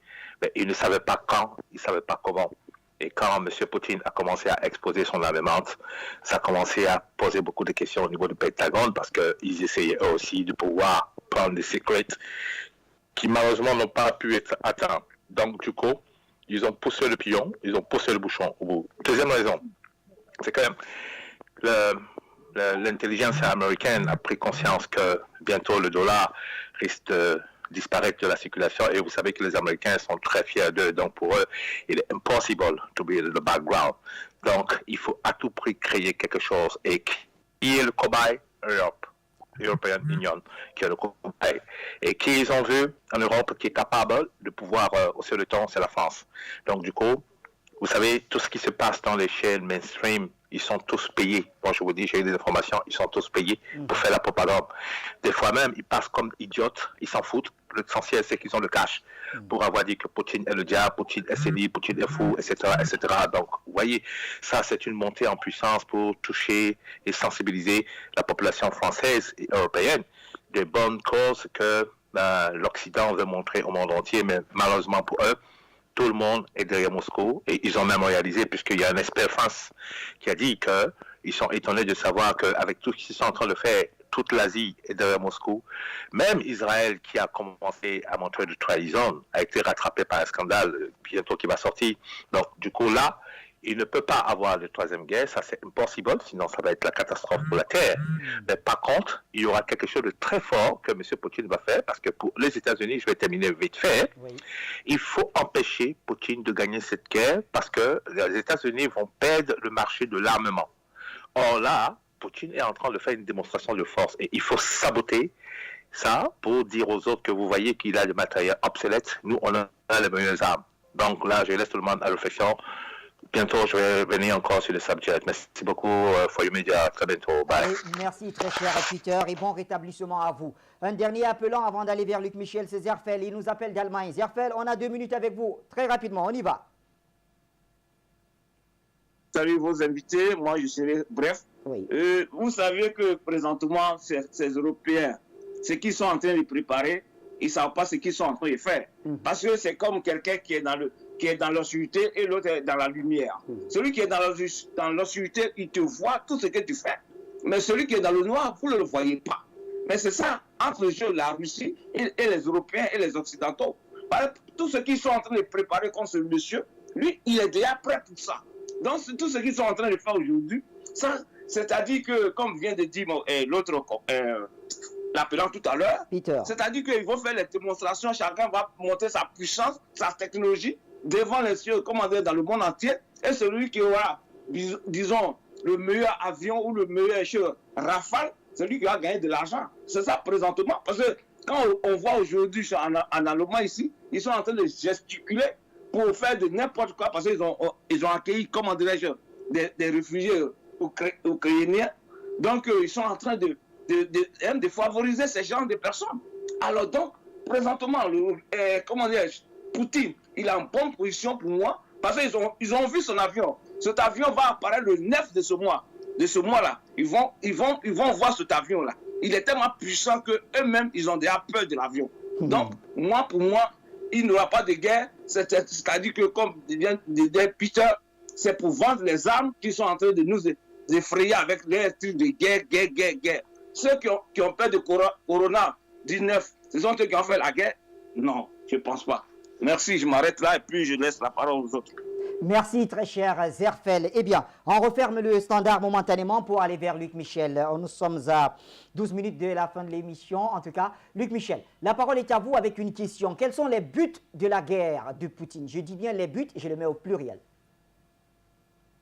Mais ils ne savaient pas quand, ils ne savaient pas comment. Et quand M. Poutine a commencé à exposer son armement, ça a commencé à poser beaucoup de questions au niveau du Pentagone parce qu'ils essayaient eux aussi de pouvoir prendre des secrets qui malheureusement n'ont pas pu être atteints. Donc du coup, ils ont poussé le pion, ils ont poussé le bouchon au bout. Deuxième raison, c'est que l'intelligence américaine a pris conscience que bientôt le dollar risque disparaître de la circulation et vous savez que les Américains sont très fiers d'eux, donc pour eux, il est impossible to be in the background. Donc, il faut à tout prix créer quelque chose. Et qui est le cobaye? Europe. European Union, qui est le cobaye. Et qui ils ont vu en Europe qui est capable de pouvoir hausser le ton, c'est la France. Donc, du coup, vous savez, tout ce qui se passe dans les chaînes mainstream, ils sont tous payés. Bon, je vous dis, j'ai eu des informations, ils sont tous payés pour faire la propagande. Des fois même, ils passent comme idiotes, ils s'en foutent. L'essentiel, c'est qu'ils ont le cash pour avoir dit que Poutine est le diable, Poutine est sénile, Poutine est fou, etc., etc. Donc, vous voyez, ça, c'est une montée en puissance pour toucher et sensibiliser la population française et européenne des bonnes causes que l'Occident veut montrer au monde entier, mais malheureusement pour eux, tout le monde est derrière Moscou et ils ont même réalisé, puisqu'il y a un expert France qui a dit qu'ils sont étonnés de savoir qu'avec tout ce qu'ils sont en train de faire, toute l'Asie est derrière Moscou. Même Israël, qui a commencé à montrer de trahison, a été rattrapé par un scandale bientôt qui va sortir. Donc, du coup, là, il ne peut pas avoir de troisième guerre, ça c'est impossible, sinon ça va être la catastrophe pour la Terre. Mais par contre, il y aura quelque chose de très fort que M. Poutine va faire, parce que pour les États-Unis, je vais terminer vite fait, il faut empêcher Poutine de gagner cette guerre, parce que les États-Unis vont perdre le marché de l'armement. Or là, Poutine est en train de faire une démonstration de force, et il faut saboter ça pour dire aux autres que vous voyez qu'il a du matériel obsolète, nous on a les meilleures armes. Donc là, je laisse tout le monde à réflexion. Bientôt, je vais venir encore sur le subject. Merci beaucoup for your media. À très bientôt. Bye. Allez, merci très cher Peter et bon rétablissement à vous. Un dernier appelant avant d'aller vers Luc Michel, c'est Zerfel. Il nous appelle d'Allemagne. Zerfel, on a 2 minutes avec vous. Très rapidement, on y va. Salut vos invités, moi je serai bref. Oui. Vous savez que présentement, ces Européens, ce qu'ils sont en train de préparer, ils ne savent pas ce qu'ils sont en train de faire. Parce que c'est comme quelqu'un qui est dans l'obscurité et l'autre est dans la lumière. Celui qui est dans l'obscurité, il te voit tout ce que tu fais. Mais celui qui est dans le noir, vous ne le voyez pas. Mais c'est ça, entre la Russie et les Européens et les Occidentaux. Tout ce qu'ils sont en train de préparer contre ce monsieur, lui, il est déjà prêt pour ça. Donc, tout ce qu'ils sont en train de faire aujourd'hui, c'est-à-dire que, comme vient de dire l'autre, l'appelant tout à l'heure, c'est-à-dire qu'ils vont faire les démonstrations, chacun va montrer sa puissance, sa technologie devant les cieux, comment dire, dans le monde entier, et celui qui aura, disons, le meilleur avion ou le meilleur Rafale, celui qui va gagner de l'argent. C'est ça présentement, parce que quand on voit aujourd'hui en Allemagne ici, ils sont en train de gesticuler pour faire de n'importe quoi, parce qu'ils ont accueilli, comment dirais-je, des réfugiés ukrainiens. Donc, ils sont en train de favoriser ces genres de personnes. Alors donc, présentement, comment dirais-je, Poutine, il est en bonne position pour moi, parce qu'ils ont vu son avion. Cet avion va apparaître le 9 de ce mois. De ce mois-là, ils vont voir cet avion-là. Il est tellement puissant qu'eux-mêmes, ils ont déjà peur de l'avion. Donc, pour moi, il n'y aura pas de guerre. C'est-à-dire que, comme vient de dire Peter, c'est pour vendre les armes qui sont en train de nous effrayer avec les trucs de guerre. Ceux qui ont peur de Corona-19, ce sont eux qui ont fait la guerre? Non, je ne pense pas. Merci, je m'arrête là et puis je laisse la parole aux autres. Merci très cher Zerfel. Eh bien, on referme le standard momentanément pour aller vers Luc Michel. Nous sommes à 12 minutes de la fin de l'émission. En tout cas, Luc Michel, la parole est à vous avec une question. Quels sont les buts de la guerre de Poutine? Je dis bien les buts, je le mets au pluriel.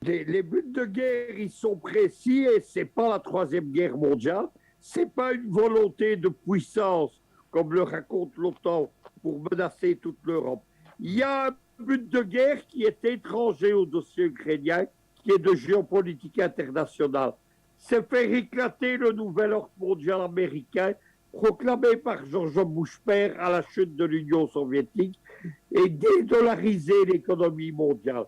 Les buts de guerre, ils sont précis et ce n'est pas la Troisième Guerre mondiale. Ce n'est pas une volonté de puissance, comme le raconte l'OTAN, pour menacer toute l'Europe. Il y a un but de guerre qui est étranger au dossier ukrainien, qui est de géopolitique internationale. C'est faire éclater le nouvel ordre mondial américain, proclamé par George Bush père à la chute de l'Union soviétique, et dédollariser l'économie mondiale.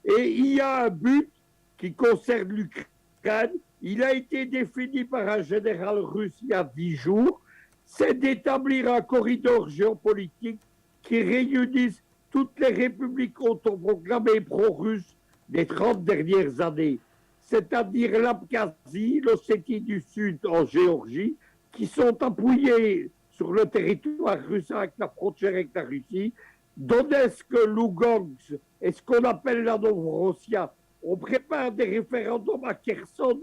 Et il y a un but qui concerne l'Ukraine. Il a été défini par un général russe il y a 10 jours. C'est d'établir un corridor géopolitique qui réunisse toutes les républiques autoproclamées pro-russes des 30 dernières années, c'est-à-dire l'Abkhazie, l'Ossétie du Sud en Géorgie, qui sont appuyées sur le territoire russe avec la frontière avec la Russie, Donetsk, Lugansk et ce qu'on appelle la Novorossia. On prépare des référendums à Kherson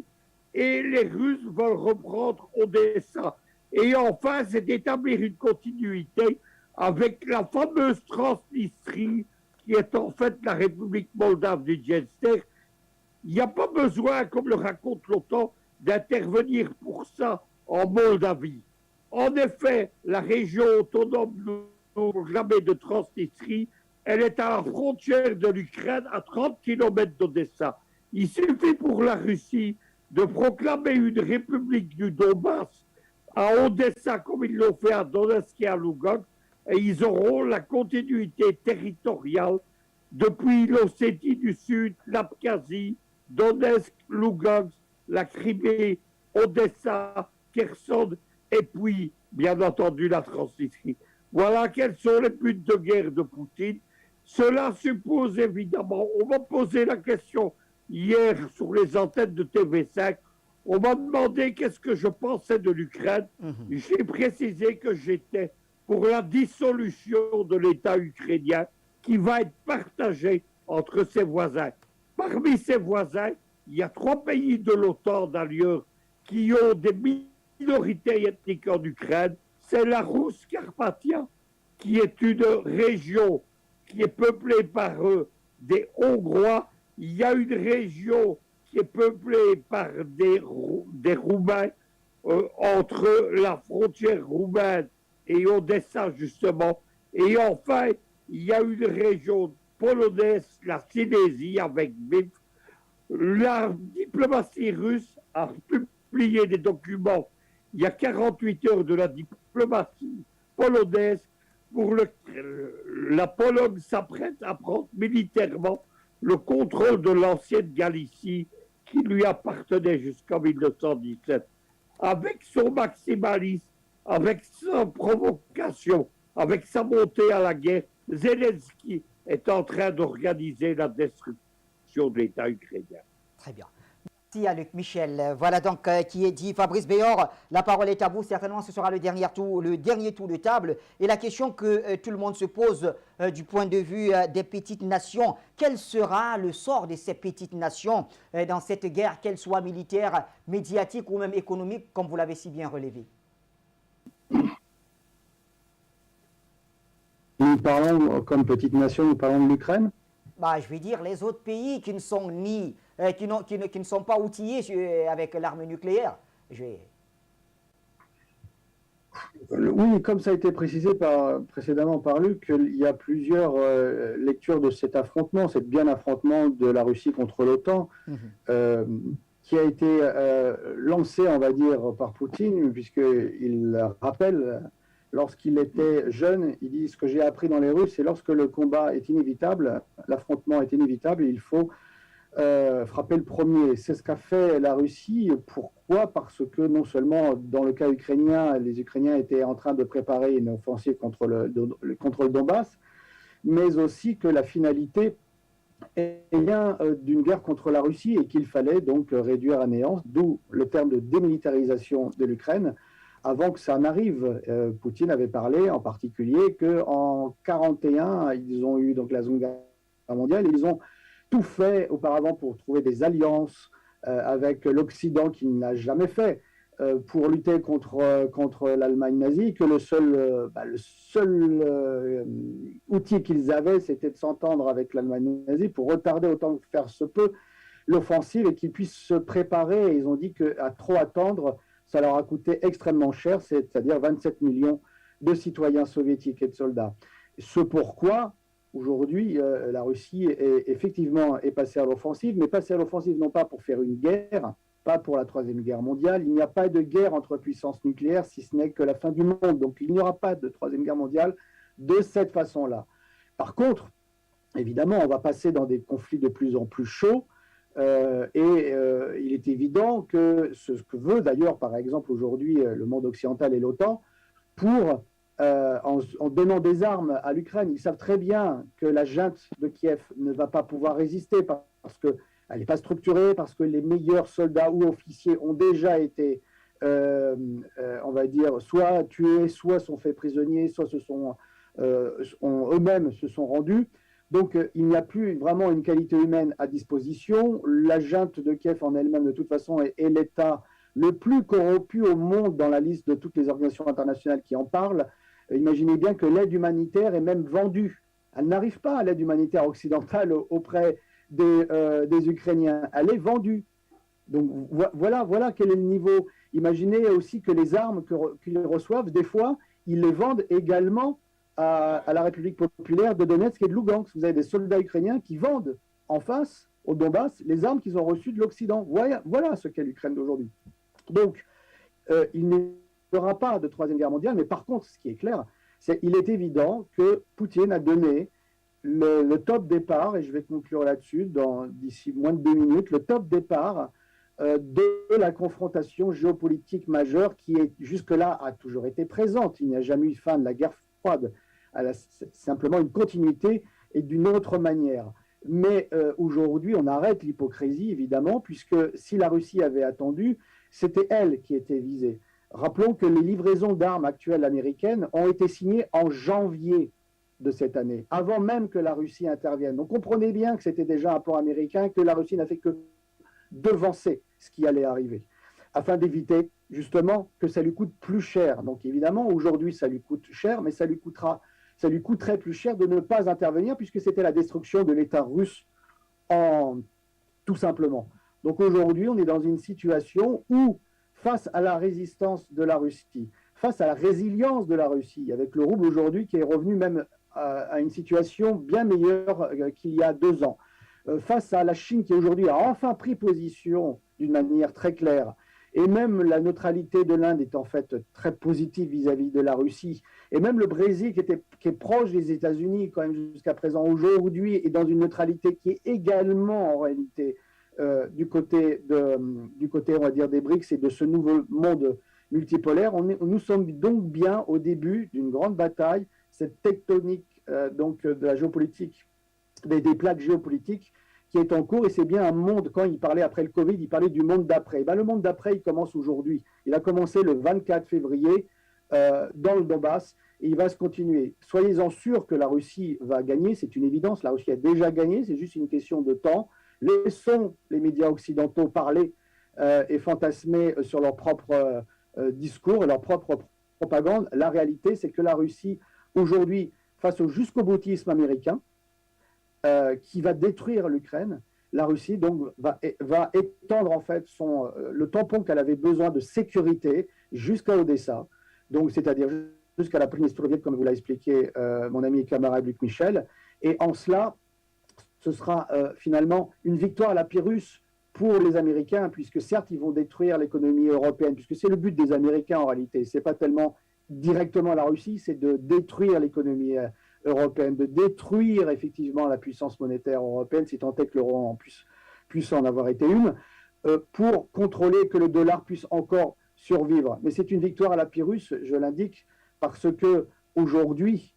et les Russes veulent reprendre Odessa. Et enfin, c'est d'établir une continuité avec la fameuse Transnistrie, qui est en fait la République moldave du Dniester. Il n'y a pas besoin, comme le raconte l'OTAN, d'intervenir pour ça en Moldavie. En effet, la région autonome proclamée de Transnistrie, elle est à la frontière de l'Ukraine, à 30 km d'Odessa. Il suffit pour la Russie de proclamer une république du Donbass à Odessa, comme ils l'ont fait à Donetsk et à Lugansk, et ils auront la continuité territoriale depuis l'Ossétie du Sud, l'Abkhazie, Donetsk, Lugansk, la Crimée, Odessa, Kherson, et puis, bien entendu, la Transnistrie. Voilà quels sont les buts de guerre de Poutine. Cela suppose évidemment, on m'a posé la question hier sur les antennes de TV5, on m'a demandé qu'est-ce que je pensais de l'Ukraine. J'ai précisé que j'étais pour la dissolution de l'État ukrainien qui va être partagé entre ses voisins. Parmi ses voisins, il y a 3 pays de l'OTAN d'ailleurs qui ont des minorités ethniques en Ukraine. C'est la Rousse Carpathia, qui est une région qui est peuplée par des Hongrois. Il y a une région qui est peuplée par des Roumains entre la frontière roumaine et Odessa, justement. Et enfin, il y a une région polonaise, la Silésie, avec Lviv. La diplomatie russe a publié des documents il y a 48 heures de la diplomatie polonaise pour la Pologne s'apprête à prendre militairement le contrôle de l'ancienne Galicie qui lui appartenait jusqu'en 1917. Avec son maximalisme, avec sa provocation, avec sa montée à la guerre, Zelensky est en train d'organiser la destruction de l'État ukrainien. Très bien. Merci à Luc Michel. Voilà donc qui est dit. Fabrice Béor, la parole est à vous. Certainement, ce sera le dernier tour de table. Et la question que tout le monde se pose du point de vue des petites nations, quel sera le sort de ces petites nations dans cette guerre, qu'elle soit militaire, médiatique ou même économique, comme vous l'avez si bien relevé? Nous parlons, comme petite nation, nous parlons de l'Ukraine. Je vais dire les autres pays qui ne sont qui ne sont pas outillés avec l'arme nucléaire. Oui, comme ça a été précisé précédemment par Luc, il y a plusieurs lectures de cet affrontement, cet bien affrontement de la Russie contre l'OTAN, qui a été lancé, on va dire, par Poutine, puisqu'il rappelle, lorsqu'il était jeune, il dit « Ce que j'ai appris dans les Russes, c'est lorsque le combat est inévitable, l'affrontement est inévitable, il faut frapper le premier ». C'est ce qu'a fait la Russie. Pourquoi? Parce que non seulement dans le cas ukrainien, les Ukrainiens étaient en train de préparer une offensive contre le Donbass, mais aussi que la finalité est bien d'une guerre contre la Russie et qu'il fallait donc réduire à néant, d'où le terme de démilitarisation de l'Ukraine. Avant que ça n'arrive, Poutine avait parlé en particulier qu'en 1941, ils ont eu donc la Seconde Guerre mondiale, et ils ont tout fait auparavant pour trouver des alliances avec l'Occident qui ne l'a jamais fait pour lutter contre l'Allemagne nazie, que le seul outil qu'ils avaient, c'était de s'entendre avec l'Allemagne nazie pour retarder autant que faire se peut l'offensive et qu'ils puissent se préparer. Et ils ont dit qu'à trop attendre, ça leur a coûté extrêmement cher, c'est-à-dire 27 millions de citoyens soviétiques et de soldats. Ce pourquoi, aujourd'hui, la Russie est passée à l'offensive, mais passée à l'offensive non pas pour faire une guerre, pas pour la Troisième Guerre mondiale. Il n'y a pas de guerre entre puissances nucléaires, si ce n'est que la fin du monde. Donc il n'y aura pas de Troisième Guerre mondiale de cette façon-là. Par contre, évidemment, on va passer dans des conflits de plus en plus chauds, il est évident que ce que veut d'ailleurs, par exemple, aujourd'hui le monde occidental et l'OTAN, en donnant des armes à l'Ukraine, ils savent très bien que la junte de Kiev ne va pas pouvoir résister parce qu'elle n'est pas structurée, parce que les meilleurs soldats ou officiers ont déjà été, on va dire, soit tués, soit sont faits prisonniers, soit eux-mêmes se sont rendus. Donc, il n'y a plus vraiment une qualité humaine à disposition. La junte de Kiev en elle-même, de toute façon, et l'État le plus corrompu au monde dans la liste de toutes les organisations internationales qui en parlent. Imaginez bien que l'aide humanitaire est même vendue. Elle n'arrive pas à l'aide humanitaire occidentale auprès des Ukrainiens. Elle est vendue. Donc voilà quel est le niveau. Imaginez aussi que les armes qu'ils reçoivent, des fois, ils les vendent également à la République populaire de Donetsk et de Lugansk. Vous avez des soldats ukrainiens qui vendent en face, au Donbass, les armes qu'ils ont reçues de l'Occident. Voilà ce qu'est l'Ukraine d'aujourd'hui. Donc, il n'y aura pas de troisième guerre mondiale, mais par contre, ce qui est clair, c'est qu'il est évident que Poutine a donné le top départ, et je vais conclure là-dessus d'ici moins de 2 minutes, le top départ de la confrontation géopolitique majeure qui est jusque-là a toujours été présente. Il n'y a jamais eu fin de la guerre froide. C'est simplement une continuité et d'une autre manière. Mais aujourd'hui, on arrête l'hypocrisie, évidemment, puisque si la Russie avait attendu, c'était elle qui était visée. Rappelons que les livraisons d'armes actuelles américaines ont été signées en janvier de cette année, avant même que la Russie intervienne. Donc comprenez bien que c'était déjà un plan américain, que la Russie n'a fait que devancer ce qui allait arriver, afin d'éviter justement que ça lui coûte plus cher. Donc évidemment, aujourd'hui, ça lui coûte cher, mais ça lui coûterait plus cher de ne pas intervenir, puisque c'était la destruction de l'État russe tout simplement. Donc aujourd'hui, on est dans une situation où, face à la résistance de la Russie, face à la résilience de la Russie, avec le rouble aujourd'hui qui est revenu même à une situation bien meilleure qu'il y a 2 ans, face à la Chine qui aujourd'hui a enfin pris position d'une manière très claire, et même la neutralité de l'Inde est en fait très positive vis-à-vis de la Russie, et même le Brésil qui est proche des États-Unis quand même jusqu'à présent, aujourd'hui est dans une neutralité qui est également en réalité du côté, on va dire, des BRICS et de ce nouveau monde multipolaire. Nous sommes donc bien au début d'une grande bataille, cette tectonique donc de la géopolitique, des plaques géopolitiques qui est en cours, et c'est bien un monde, quand il parlait après le Covid, il parlait du monde d'après. Le monde d'après, il commence aujourd'hui. Il a commencé le 24 février dans le Donbass, et il va se continuer. Soyez-en sûrs que la Russie va gagner, c'est une évidence, la Russie a déjà gagné, c'est juste une question de temps. Laissons les médias occidentaux parler et fantasmer sur leur propre discours et leur propre propagande. La réalité, c'est que la Russie, aujourd'hui, face au jusqu'au-boutisme américain, qui va détruire l'Ukraine, la Russie donc va étendre en fait le tampon qu'elle avait besoin de sécurité jusqu'à Odessa, donc c'est-à-dire jusqu'à la Priniestrovie, comme vous l'a expliqué mon ami et camarade Luc Michel, et en cela, ce sera finalement une victoire à la Pyrrhus pour les Américains, puisque certes, ils vont détruire l'économie européenne, puisque c'est le but des Américains en réalité. Ce n'est pas tellement directement la Russie, c'est de détruire l'économie européenne, de détruire effectivement la puissance monétaire européenne, si tant est que l'euro puisse en avoir été une, pour contrôler que le dollar puisse encore survivre. Mais c'est une victoire à la Pyrrhus, je l'indique, parce que aujourd'hui,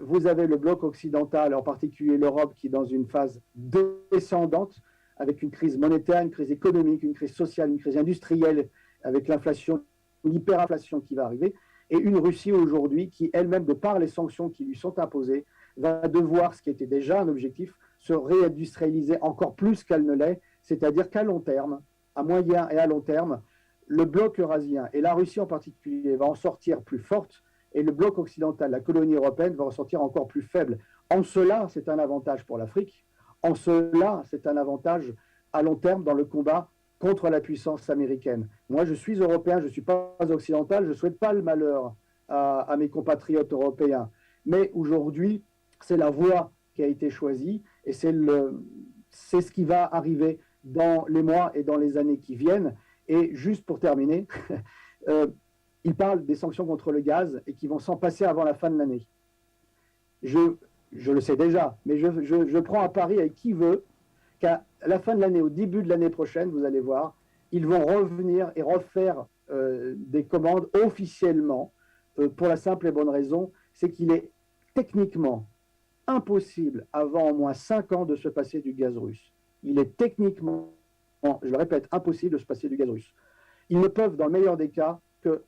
vous avez le bloc occidental, en particulier l'Europe, qui est dans une phase descendante, avec une crise monétaire, une crise économique, une crise sociale, une crise industrielle, avec l'inflation, l'hyperinflation qui va arriver, et une Russie aujourd'hui qui, elle-même, de par les sanctions qui lui sont imposées, va devoir, ce qui était déjà un objectif, se réindustrialiser encore plus qu'elle ne l'est, c'est-à-dire qu'à long terme, à moyen et à long terme, le bloc eurasien, et la Russie en particulier, va en sortir plus forte, et le bloc occidental, la colonie européenne, va ressortir encore plus faible. En cela, c'est un avantage pour l'Afrique. En cela, c'est un avantage à long terme dans le combat contre la puissance américaine. Moi, je suis européen, je ne suis pas occidental, je ne souhaite pas le malheur à mes compatriotes européens. Mais aujourd'hui, c'est la voie qui a été choisie, et c'est ce qui va arriver dans les mois et dans les années qui viennent. Et juste pour terminer, il parle des sanctions contre le gaz et qui vont s'en passer avant la fin de l'année. Je le sais déjà, mais je prends à pari avec qui veut qu'à la fin de l'année, au début de l'année prochaine, vous allez voir, ils vont revenir et refaire des commandes officiellement, pour la simple et bonne raison, c'est qu'il est techniquement impossible, avant au moins 5 ans, de se passer du gaz russe. Il est techniquement, je le répète, impossible de se passer du gaz russe. Ils ne peuvent, dans le meilleur des cas,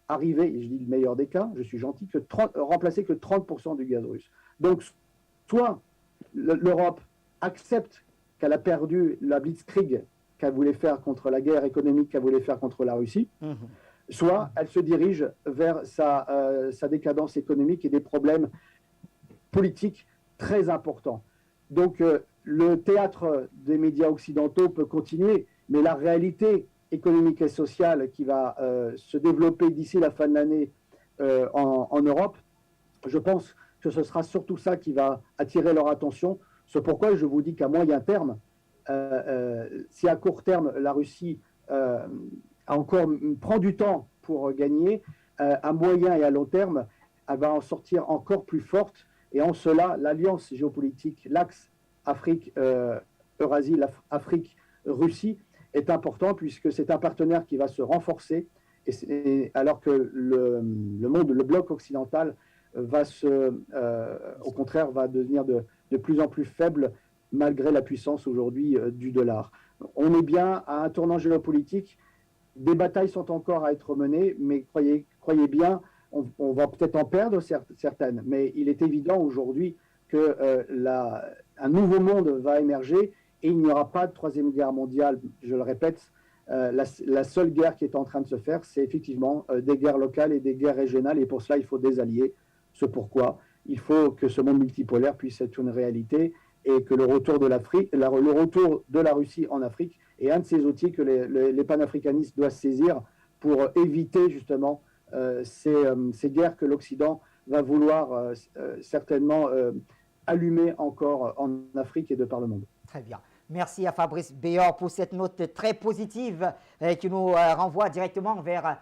arriver, et je dis le meilleur des cas, je suis gentil, remplacer que 30% du gaz russe. Donc, soit l'Europe accepte qu'elle a perdu la blitzkrieg, qu'elle voulait faire contre la guerre économique qu'elle voulait faire contre la Russie, soit elle se dirige vers sa décadence économique et des problèmes politiques très importants. Donc, le théâtre des médias occidentaux peut continuer, mais la réalité économique et sociale qui va se développer d'ici la fin de l'année en Europe, je pense que ce sera surtout ça qui va attirer leur attention. C'est pourquoi je vous dis qu'à moyen terme, si à court terme la Russie prend du temps pour gagner, à moyen et à long terme, elle va en sortir encore plus forte. Et en cela, l'alliance géopolitique, l'axe Afrique-Eurasie, Afrique-Russie est important puisque c'est un partenaire qui va se renforcer, alors que le monde, le bloc occidental, au contraire, va devenir de plus en plus faible malgré la puissance aujourd'hui du dollar. On est bien à un tournant géopolitique. Des batailles sont encore à être menées, mais croyez bien, on va peut-être en perdre certaines, mais il est évident aujourd'hui qu'un nouveau monde va émerger et il n'y aura pas de troisième guerre mondiale. Je le répète, la seule guerre qui est en train de se faire, c'est effectivement des guerres locales et des guerres régionales, et pour cela, il faut des alliés. C'est pourquoi il faut que ce monde multipolaire puisse être une réalité et que le retour de la Russie en Afrique est un de ces outils que les panafricanistes doivent saisir pour éviter justement ces guerres que l'Occident va vouloir certainement allumer encore en Afrique et de par le monde. Très bien. Merci à Fabrice Béor pour cette note très positive qui nous renvoie directement vers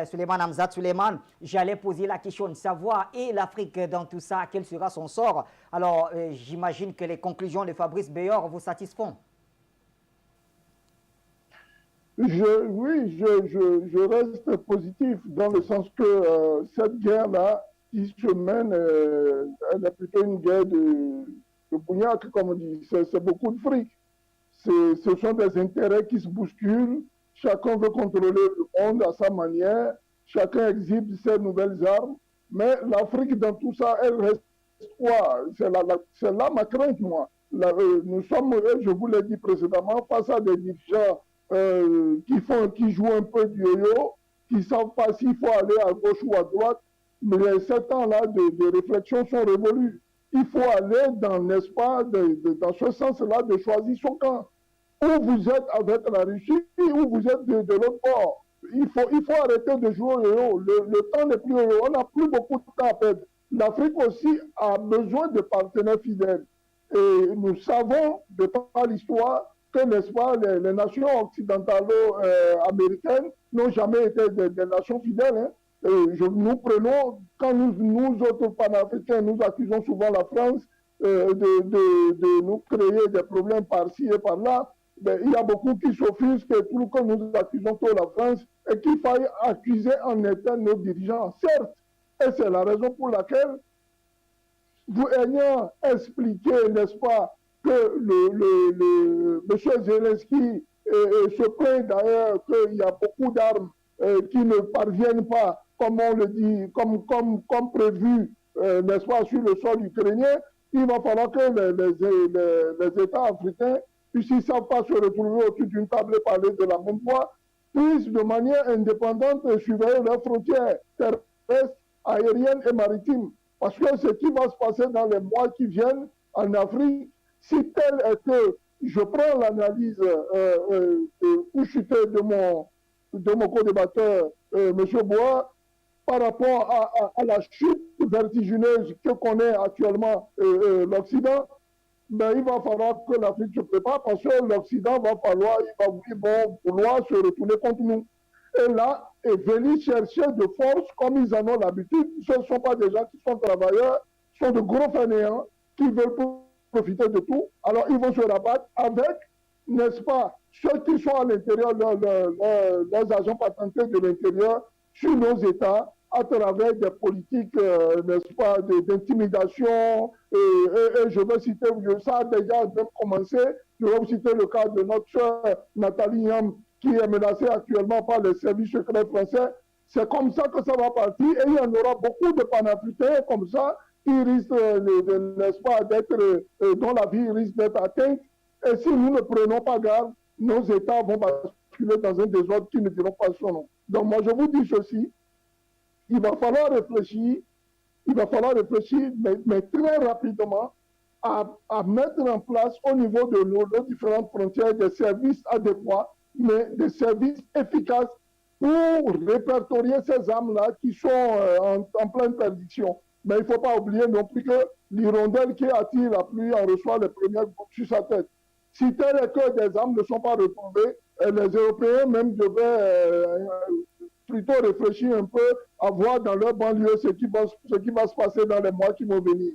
Souleymane Hamzat. Souleymane, j'allais poser la question de savoir, et l'Afrique dans tout ça, quel sera son sort? Alors, j'imagine que les conclusions de Fabrice Béor vous satisfont. Je reste positif dans le sens que cette guerre-là qui se mène, elle est plutôt une guerre de bougnac, comme on dit. C'est beaucoup de fric. Ce sont des intérêts qui se bousculent. Chacun veut contrôler le monde à sa manière. Chacun exhibe ses nouvelles armes. Mais l'Afrique, dans tout ça, elle reste quoi? C'est là ma crainte, moi. Nous sommes, je vous l'ai dit précédemment, face à des dirigeants qui jouent un peu du yo-yo, qui ne savent pas s'il faut aller à gauche ou à droite. Mais les 7 ans-là de réflexion sont révolus. Il faut aller n'est-ce pas, dans ce sens-là, de choisir son camp. Ou vous êtes avec la Russie, ou vous êtes de l'autre bord. Il faut arrêter de jouer au yo-yo. Le temps n'est plus au yo-yo. On n'a plus beaucoup de temps à perdre. L'Afrique aussi a besoin de partenaires fidèles. Et nous savons, de par l'histoire, que, n'est-ce pas, les nations occidentalo-américaines n'ont jamais été des nations fidèles. Hein. Nous prenons, quand nous autres panafricains, nous accusons souvent la France de nous créer des problèmes par-ci et par-là, il y a beaucoup qui s'offusquent et tout que nous accusons toute la France et qu'il faille accuser en interne nos dirigeants. Certes, et c'est la raison pour laquelle vous ayant expliqué, n'est-ce pas, que M. Zelensky se plaint d'ailleurs qu'il y a beaucoup d'armes qui ne parviennent pas, comme on le dit, comme prévu, n'est-ce pas, sur le sol ukrainien. Il va falloir que les États africains, s'ils ne savent pas se retrouver autour d'une table et parler de la même voix, puissent de manière indépendante surveiller leurs frontières terrestres, aériennes et maritimes. Parce que ce qui va se passer dans les mois qui viennent en Afrique, si tel est que je prends l'analyse couchutée de mon co-débatteur, M. Bois, par rapport à la chute vertigineuse que connaît actuellement l'Occident, il va falloir que l'Afrique se prépare parce que l'Occident va vouloir se retourner contre nous. Et là, et venir chercher de force, comme ils en ont l'habitude, ce ne sont pas des gens qui sont travailleurs, ce sont de gros fainéants qui veulent profiter de tout. Alors, ils vont se rabattre avec, n'est-ce pas, ceux qui sont à l'intérieur, les agents patentés de l'intérieur, sur nos États, à travers des politiques, n'est-ce pas, d'intimidation. Et je vais citer, ça a déjà même commencé, je vais vous citer le cas de notre soeur Nathalie Yam, qui est menacée actuellement par les services secrets français. C'est comme ça que ça va partir. Et il y en aura beaucoup de panafricains comme ça qui risquent, n'est-ce pas, dont la vie risque d'être atteinte. Et si nous ne prenons pas garde, nos États vont basculer dans un désordre qui ne diront pas son nom. Donc moi je vous dis ceci, il va falloir réfléchir, mais très rapidement, à mettre en place au niveau de nos différentes frontières des services adéquats, mais des services efficaces pour répertorier ces âmes-là qui sont en pleine perdition. Mais il ne faut pas oublier non plus que l'hirondelle qui attire la pluie en reçoit les premières gouttes sur sa tête. Si tel est que des âmes ne sont pas retrouvées, les Européens même devaient plutôt réfléchir un peu à voir dans leur banlieue ce qui va se passer dans les mois qui vont venir.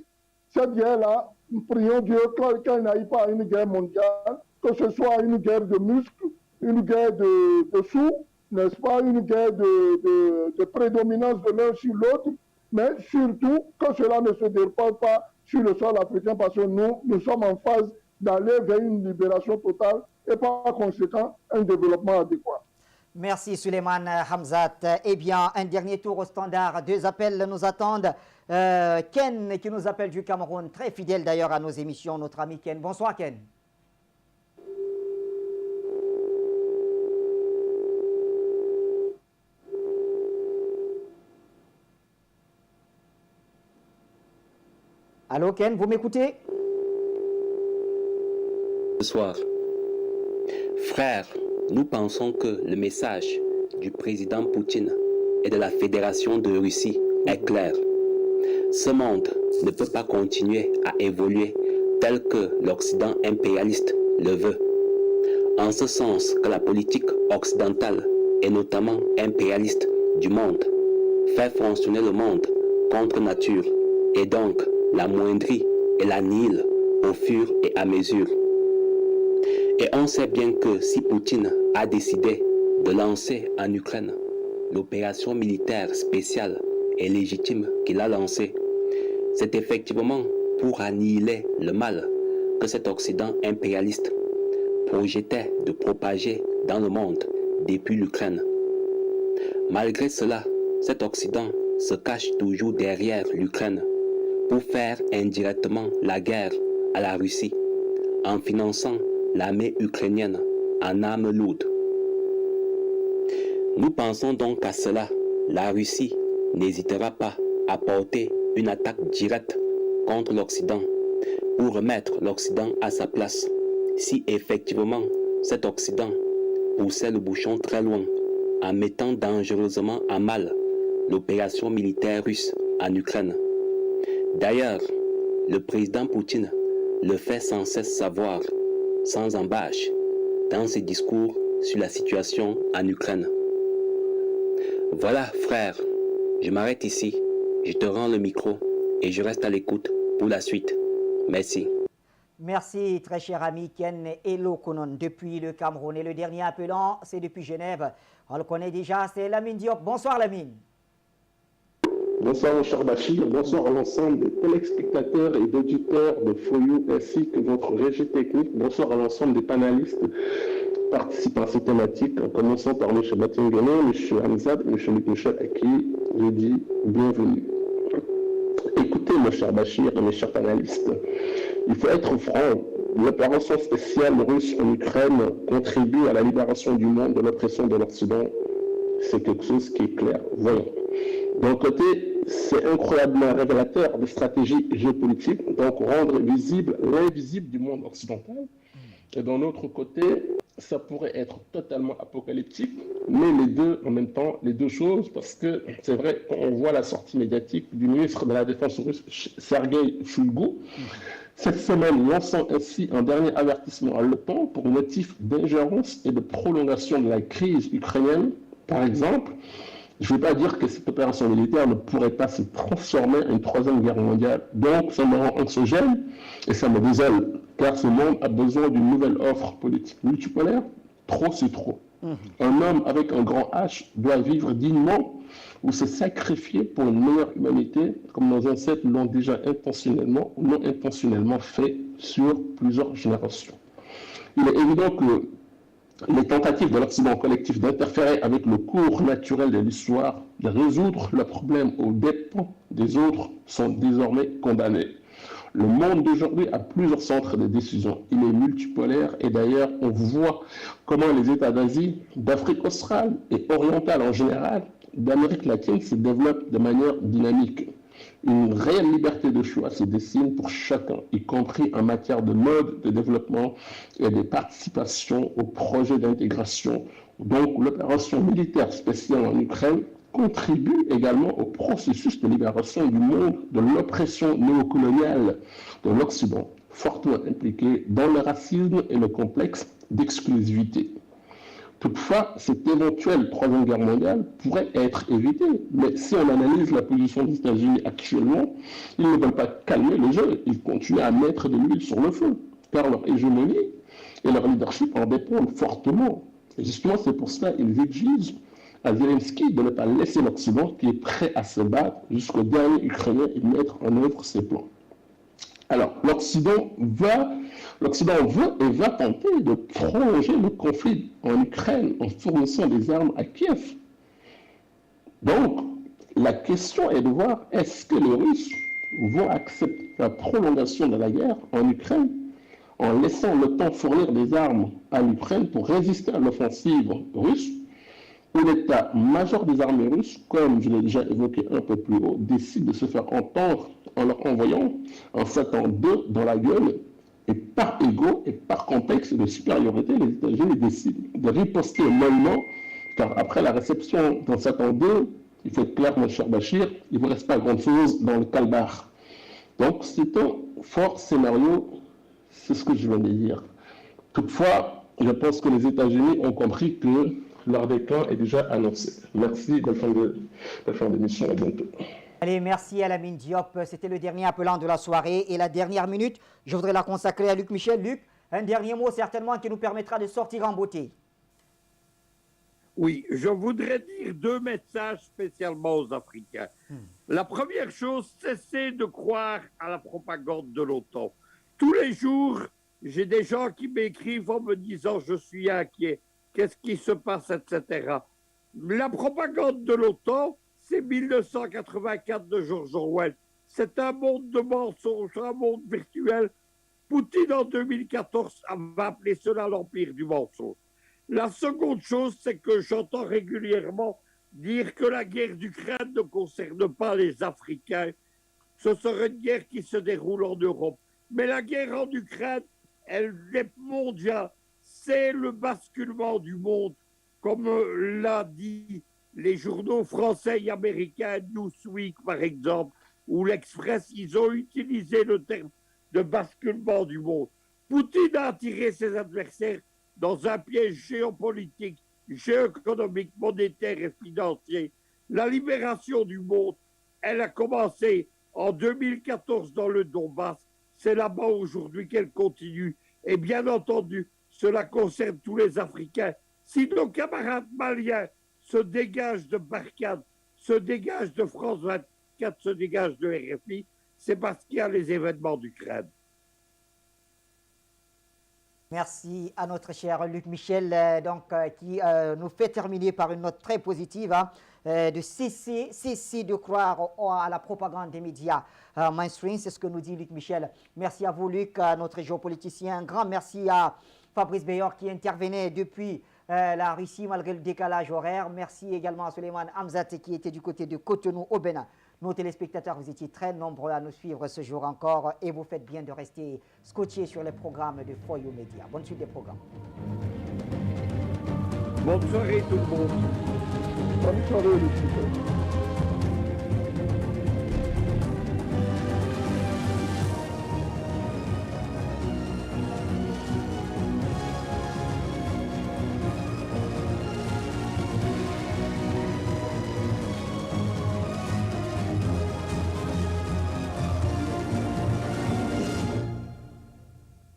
Cette guerre-là, nous prions Dieu qu'elle n'aille pas à une guerre mondiale, que ce soit une guerre de muscles, une guerre de sous, n'est-ce pas, une guerre de prédominance de l'un sur l'autre, mais surtout que cela ne se dépose pas sur le sol africain parce que nous sommes en phase d'aller vers une libération totale et par conséquent un développement adéquat. Merci Suleiman Hamzat. Eh bien, un dernier tour au standard. 2 appels nous attendent. Ken qui nous appelle du Cameroun, très fidèle d'ailleurs à nos émissions, notre ami Ken. Bonsoir Ken. Allô Ken, vous m'écoutez? Bonsoir. Frères, nous pensons que le message du président Poutine et de la Fédération de Russie est clair. Ce monde ne peut pas continuer à évoluer tel que l'Occident impérialiste le veut. En ce sens que la politique occidentale, et notamment impérialiste du monde, fait fonctionner le monde contre nature et donc l'amoindrit et l'annihile au fur et à mesure. Et on sait bien que si Poutine a décidé de lancer en Ukraine l'opération militaire spéciale et légitime qu'il a lancée, c'est effectivement pour annihiler le mal que cet Occident impérialiste projetait de propager dans le monde depuis l'Ukraine. Malgré cela, cet Occident se cache toujours derrière l'Ukraine pour faire indirectement la guerre à la Russie en finançant l'armée ukrainienne en armes lourdes. Nous pensons donc qu'à cela, la Russie n'hésitera pas à porter une attaque directe contre l'Occident pour remettre l'Occident à sa place si effectivement cet Occident poussait le bouchon très loin en mettant dangereusement à mal l'opération militaire russe en Ukraine. D'ailleurs, le président Poutine le fait sans cesse savoir, sans embâche, dans ses discours sur la situation en Ukraine. Voilà, frère, je m'arrête ici, je te rends le micro et je reste à l'écoute pour la suite. Merci. Merci, très cher ami Ken Elokonon, depuis le Cameroun. Et le dernier appelant, c'est depuis Genève. On le connaît déjà, c'est Lamine Diop. Bonsoir Lamine. Bonsoir mon cher Bachir, bonsoir à l'ensemble des téléspectateurs et d'auditeurs de Foyou ainsi que votre régie technique. Bonsoir à l'ensemble des panélistes participant à cette thématique, en commençant par M. Batingene, M. Hamzat, M. Luc Michel, à qui je dis bienvenue. Écoutez mon cher Bachir et mes chers panélistes, il faut être franc, l'opération spéciale russe en Ukraine contribue à la libération du monde de l'oppression de l'Occident. C'est quelque chose qui est clair. Voyons. D'un côté, c'est incroyablement révélateur de stratégie géopolitique, donc rendre visible l'invisible du monde occidental. Et d'un autre côté, ça pourrait être totalement apocalyptique, mais les deux en même temps, les deux choses, parce que c'est vrai, quand on voit la sortie médiatique du ministre de la Défense russe, Sergueï Shoigu, cette semaine lançant ainsi un dernier avertissement à l'OTAN pour motif d'ingérence et de prolongation de la crise ukrainienne, par exemple. Je ne vais pas dire que cette opération militaire ne pourrait pas se transformer en une troisième guerre mondiale. Donc, ça me rend anxiogène et ça me désole, car ce monde a besoin d'une nouvelle offre politique multipolaire. Trop, c'est trop. Un homme avec un grand H doit vivre dignement ou se sacrifier pour une meilleure humanité, comme nos ancêtres l'ont déjà intentionnellement ou non intentionnellement fait sur plusieurs générations. Il est évident que les tentatives de l'Occident collectif d'interférer avec le cours naturel de l'histoire, de résoudre le problème aux dépens des autres, sont désormais condamnées. Le monde d'aujourd'hui a plusieurs centres de décision. Il est multipolaire et d'ailleurs, on voit comment les États d'Asie, d'Afrique australe et orientale en général, d'Amérique latine se développent de manière dynamique. Une réelle liberté de choix se dessine pour chacun, y compris en matière de mode de développement et de participation au projet d'intégration. Donc, l'opération militaire spéciale en Ukraine contribue également au processus de libération du monde de l'oppression néocoloniale de l'Occident, fortement impliqué dans le racisme et le complexe d'exclusivité. Toutefois, cette éventuelle Troisième Guerre mondiale pourrait être évitée, mais si on analyse la position des États-Unis actuellement, ils ne veulent pas calmer le jeu, ils continuent à mettre de l'huile sur le feu, car leur hégémonie et leur leadership en dépendent fortement. Et justement, c'est pour cela qu'ils exigent à Zelensky de ne pas laisser l'Occident, qui est prêt à se battre jusqu'au dernier Ukrainien, et mettre en œuvre ses plans. Alors, l'Occident veut et va tenter de prolonger le conflit en Ukraine en fournissant des armes à Kiev. Donc, la question est de voir est-ce que les Russes vont accepter la prolongation de la guerre en Ukraine en laissant le temps fournir des armes à l'Ukraine pour résister à l'offensive russe, où l'état-major des armées russes, comme je l'ai déjà évoqué un peu plus haut, décide de se faire entendre en leur envoyant un 7-2 dans la gueule, et par ego et par contexte de supériorité, les États-Unis décident de riposter mollement, car après la réception d'un 7-2, il faut être clair, mon cher Bachir, il ne vous reste pas grand-chose dans le calbar. Donc c'est un fort scénario, c'est ce que je viens de dire. Toutefois, je pense que les États-Unis ont compris que leur déclin est déjà annoncé. Merci, bonne fin d'émission, à bientôt. Allez, merci à Lamine Diop. C'était le dernier appelant de la soirée. Et la dernière minute, je voudrais la consacrer à Luc Michel. Luc, un dernier mot certainement qui nous permettra de sortir en beauté. Oui, je voudrais dire 2 messages spécialement aux Africains. La première chose, cessez de croire à la propagande de l'OTAN. Tous les jours, j'ai des gens qui m'écrivent en me disant « je suis inquiet ». Qu'est-ce qui se passe, etc. La propagande de l'OTAN, c'est 1984 de George Orwell. C'est un monde de mensonges, un monde virtuel. Poutine, en 2014, va appeler cela l'empire du mensonge. La seconde chose, c'est que j'entends régulièrement dire que la guerre d'Ukraine ne concerne pas les Africains. Ce serait une guerre qui se déroule en Europe. Mais la guerre en Ukraine, elle est mondiale. C'est le basculement du monde, comme l'a dit les journaux français et américains, Newsweek par exemple, ou l'Express, ils ont utilisé le terme de basculement du monde. Poutine a attiré ses adversaires dans un piège géopolitique, géoéconomique, monétaire et financier. La libération du monde, elle a commencé en 2014 dans le Donbass. C'est là-bas aujourd'hui qu'elle continue. Et bien entendu, cela concerne tous les Africains. Si nos camarades maliens se dégagent de Barkhane, se dégagent de France 24, se dégagent de RFI, c'est parce qu'il y a les événements d'Ukraine. Merci à notre cher Luc Michel, qui nous fait terminer par une note très positive, de cesser de croire à la propagande des médias mainstream. C'est ce que nous dit Luc Michel. Merci à vous, Luc, notre géopoliticien. Un grand merci à Fabrice Beyor qui intervenait depuis la Russie malgré le décalage horaire. Merci également à Suleiman Hamzat qui était du côté de Cotonou au Bénin. Nos téléspectateurs, vous étiez très nombreux à nous suivre ce jour encore et vous faites bien de rester scotchés sur les programmes de Foyo Média. Bonne suite des programmes. Bonne soirée tout le monde. Bonne soirée, les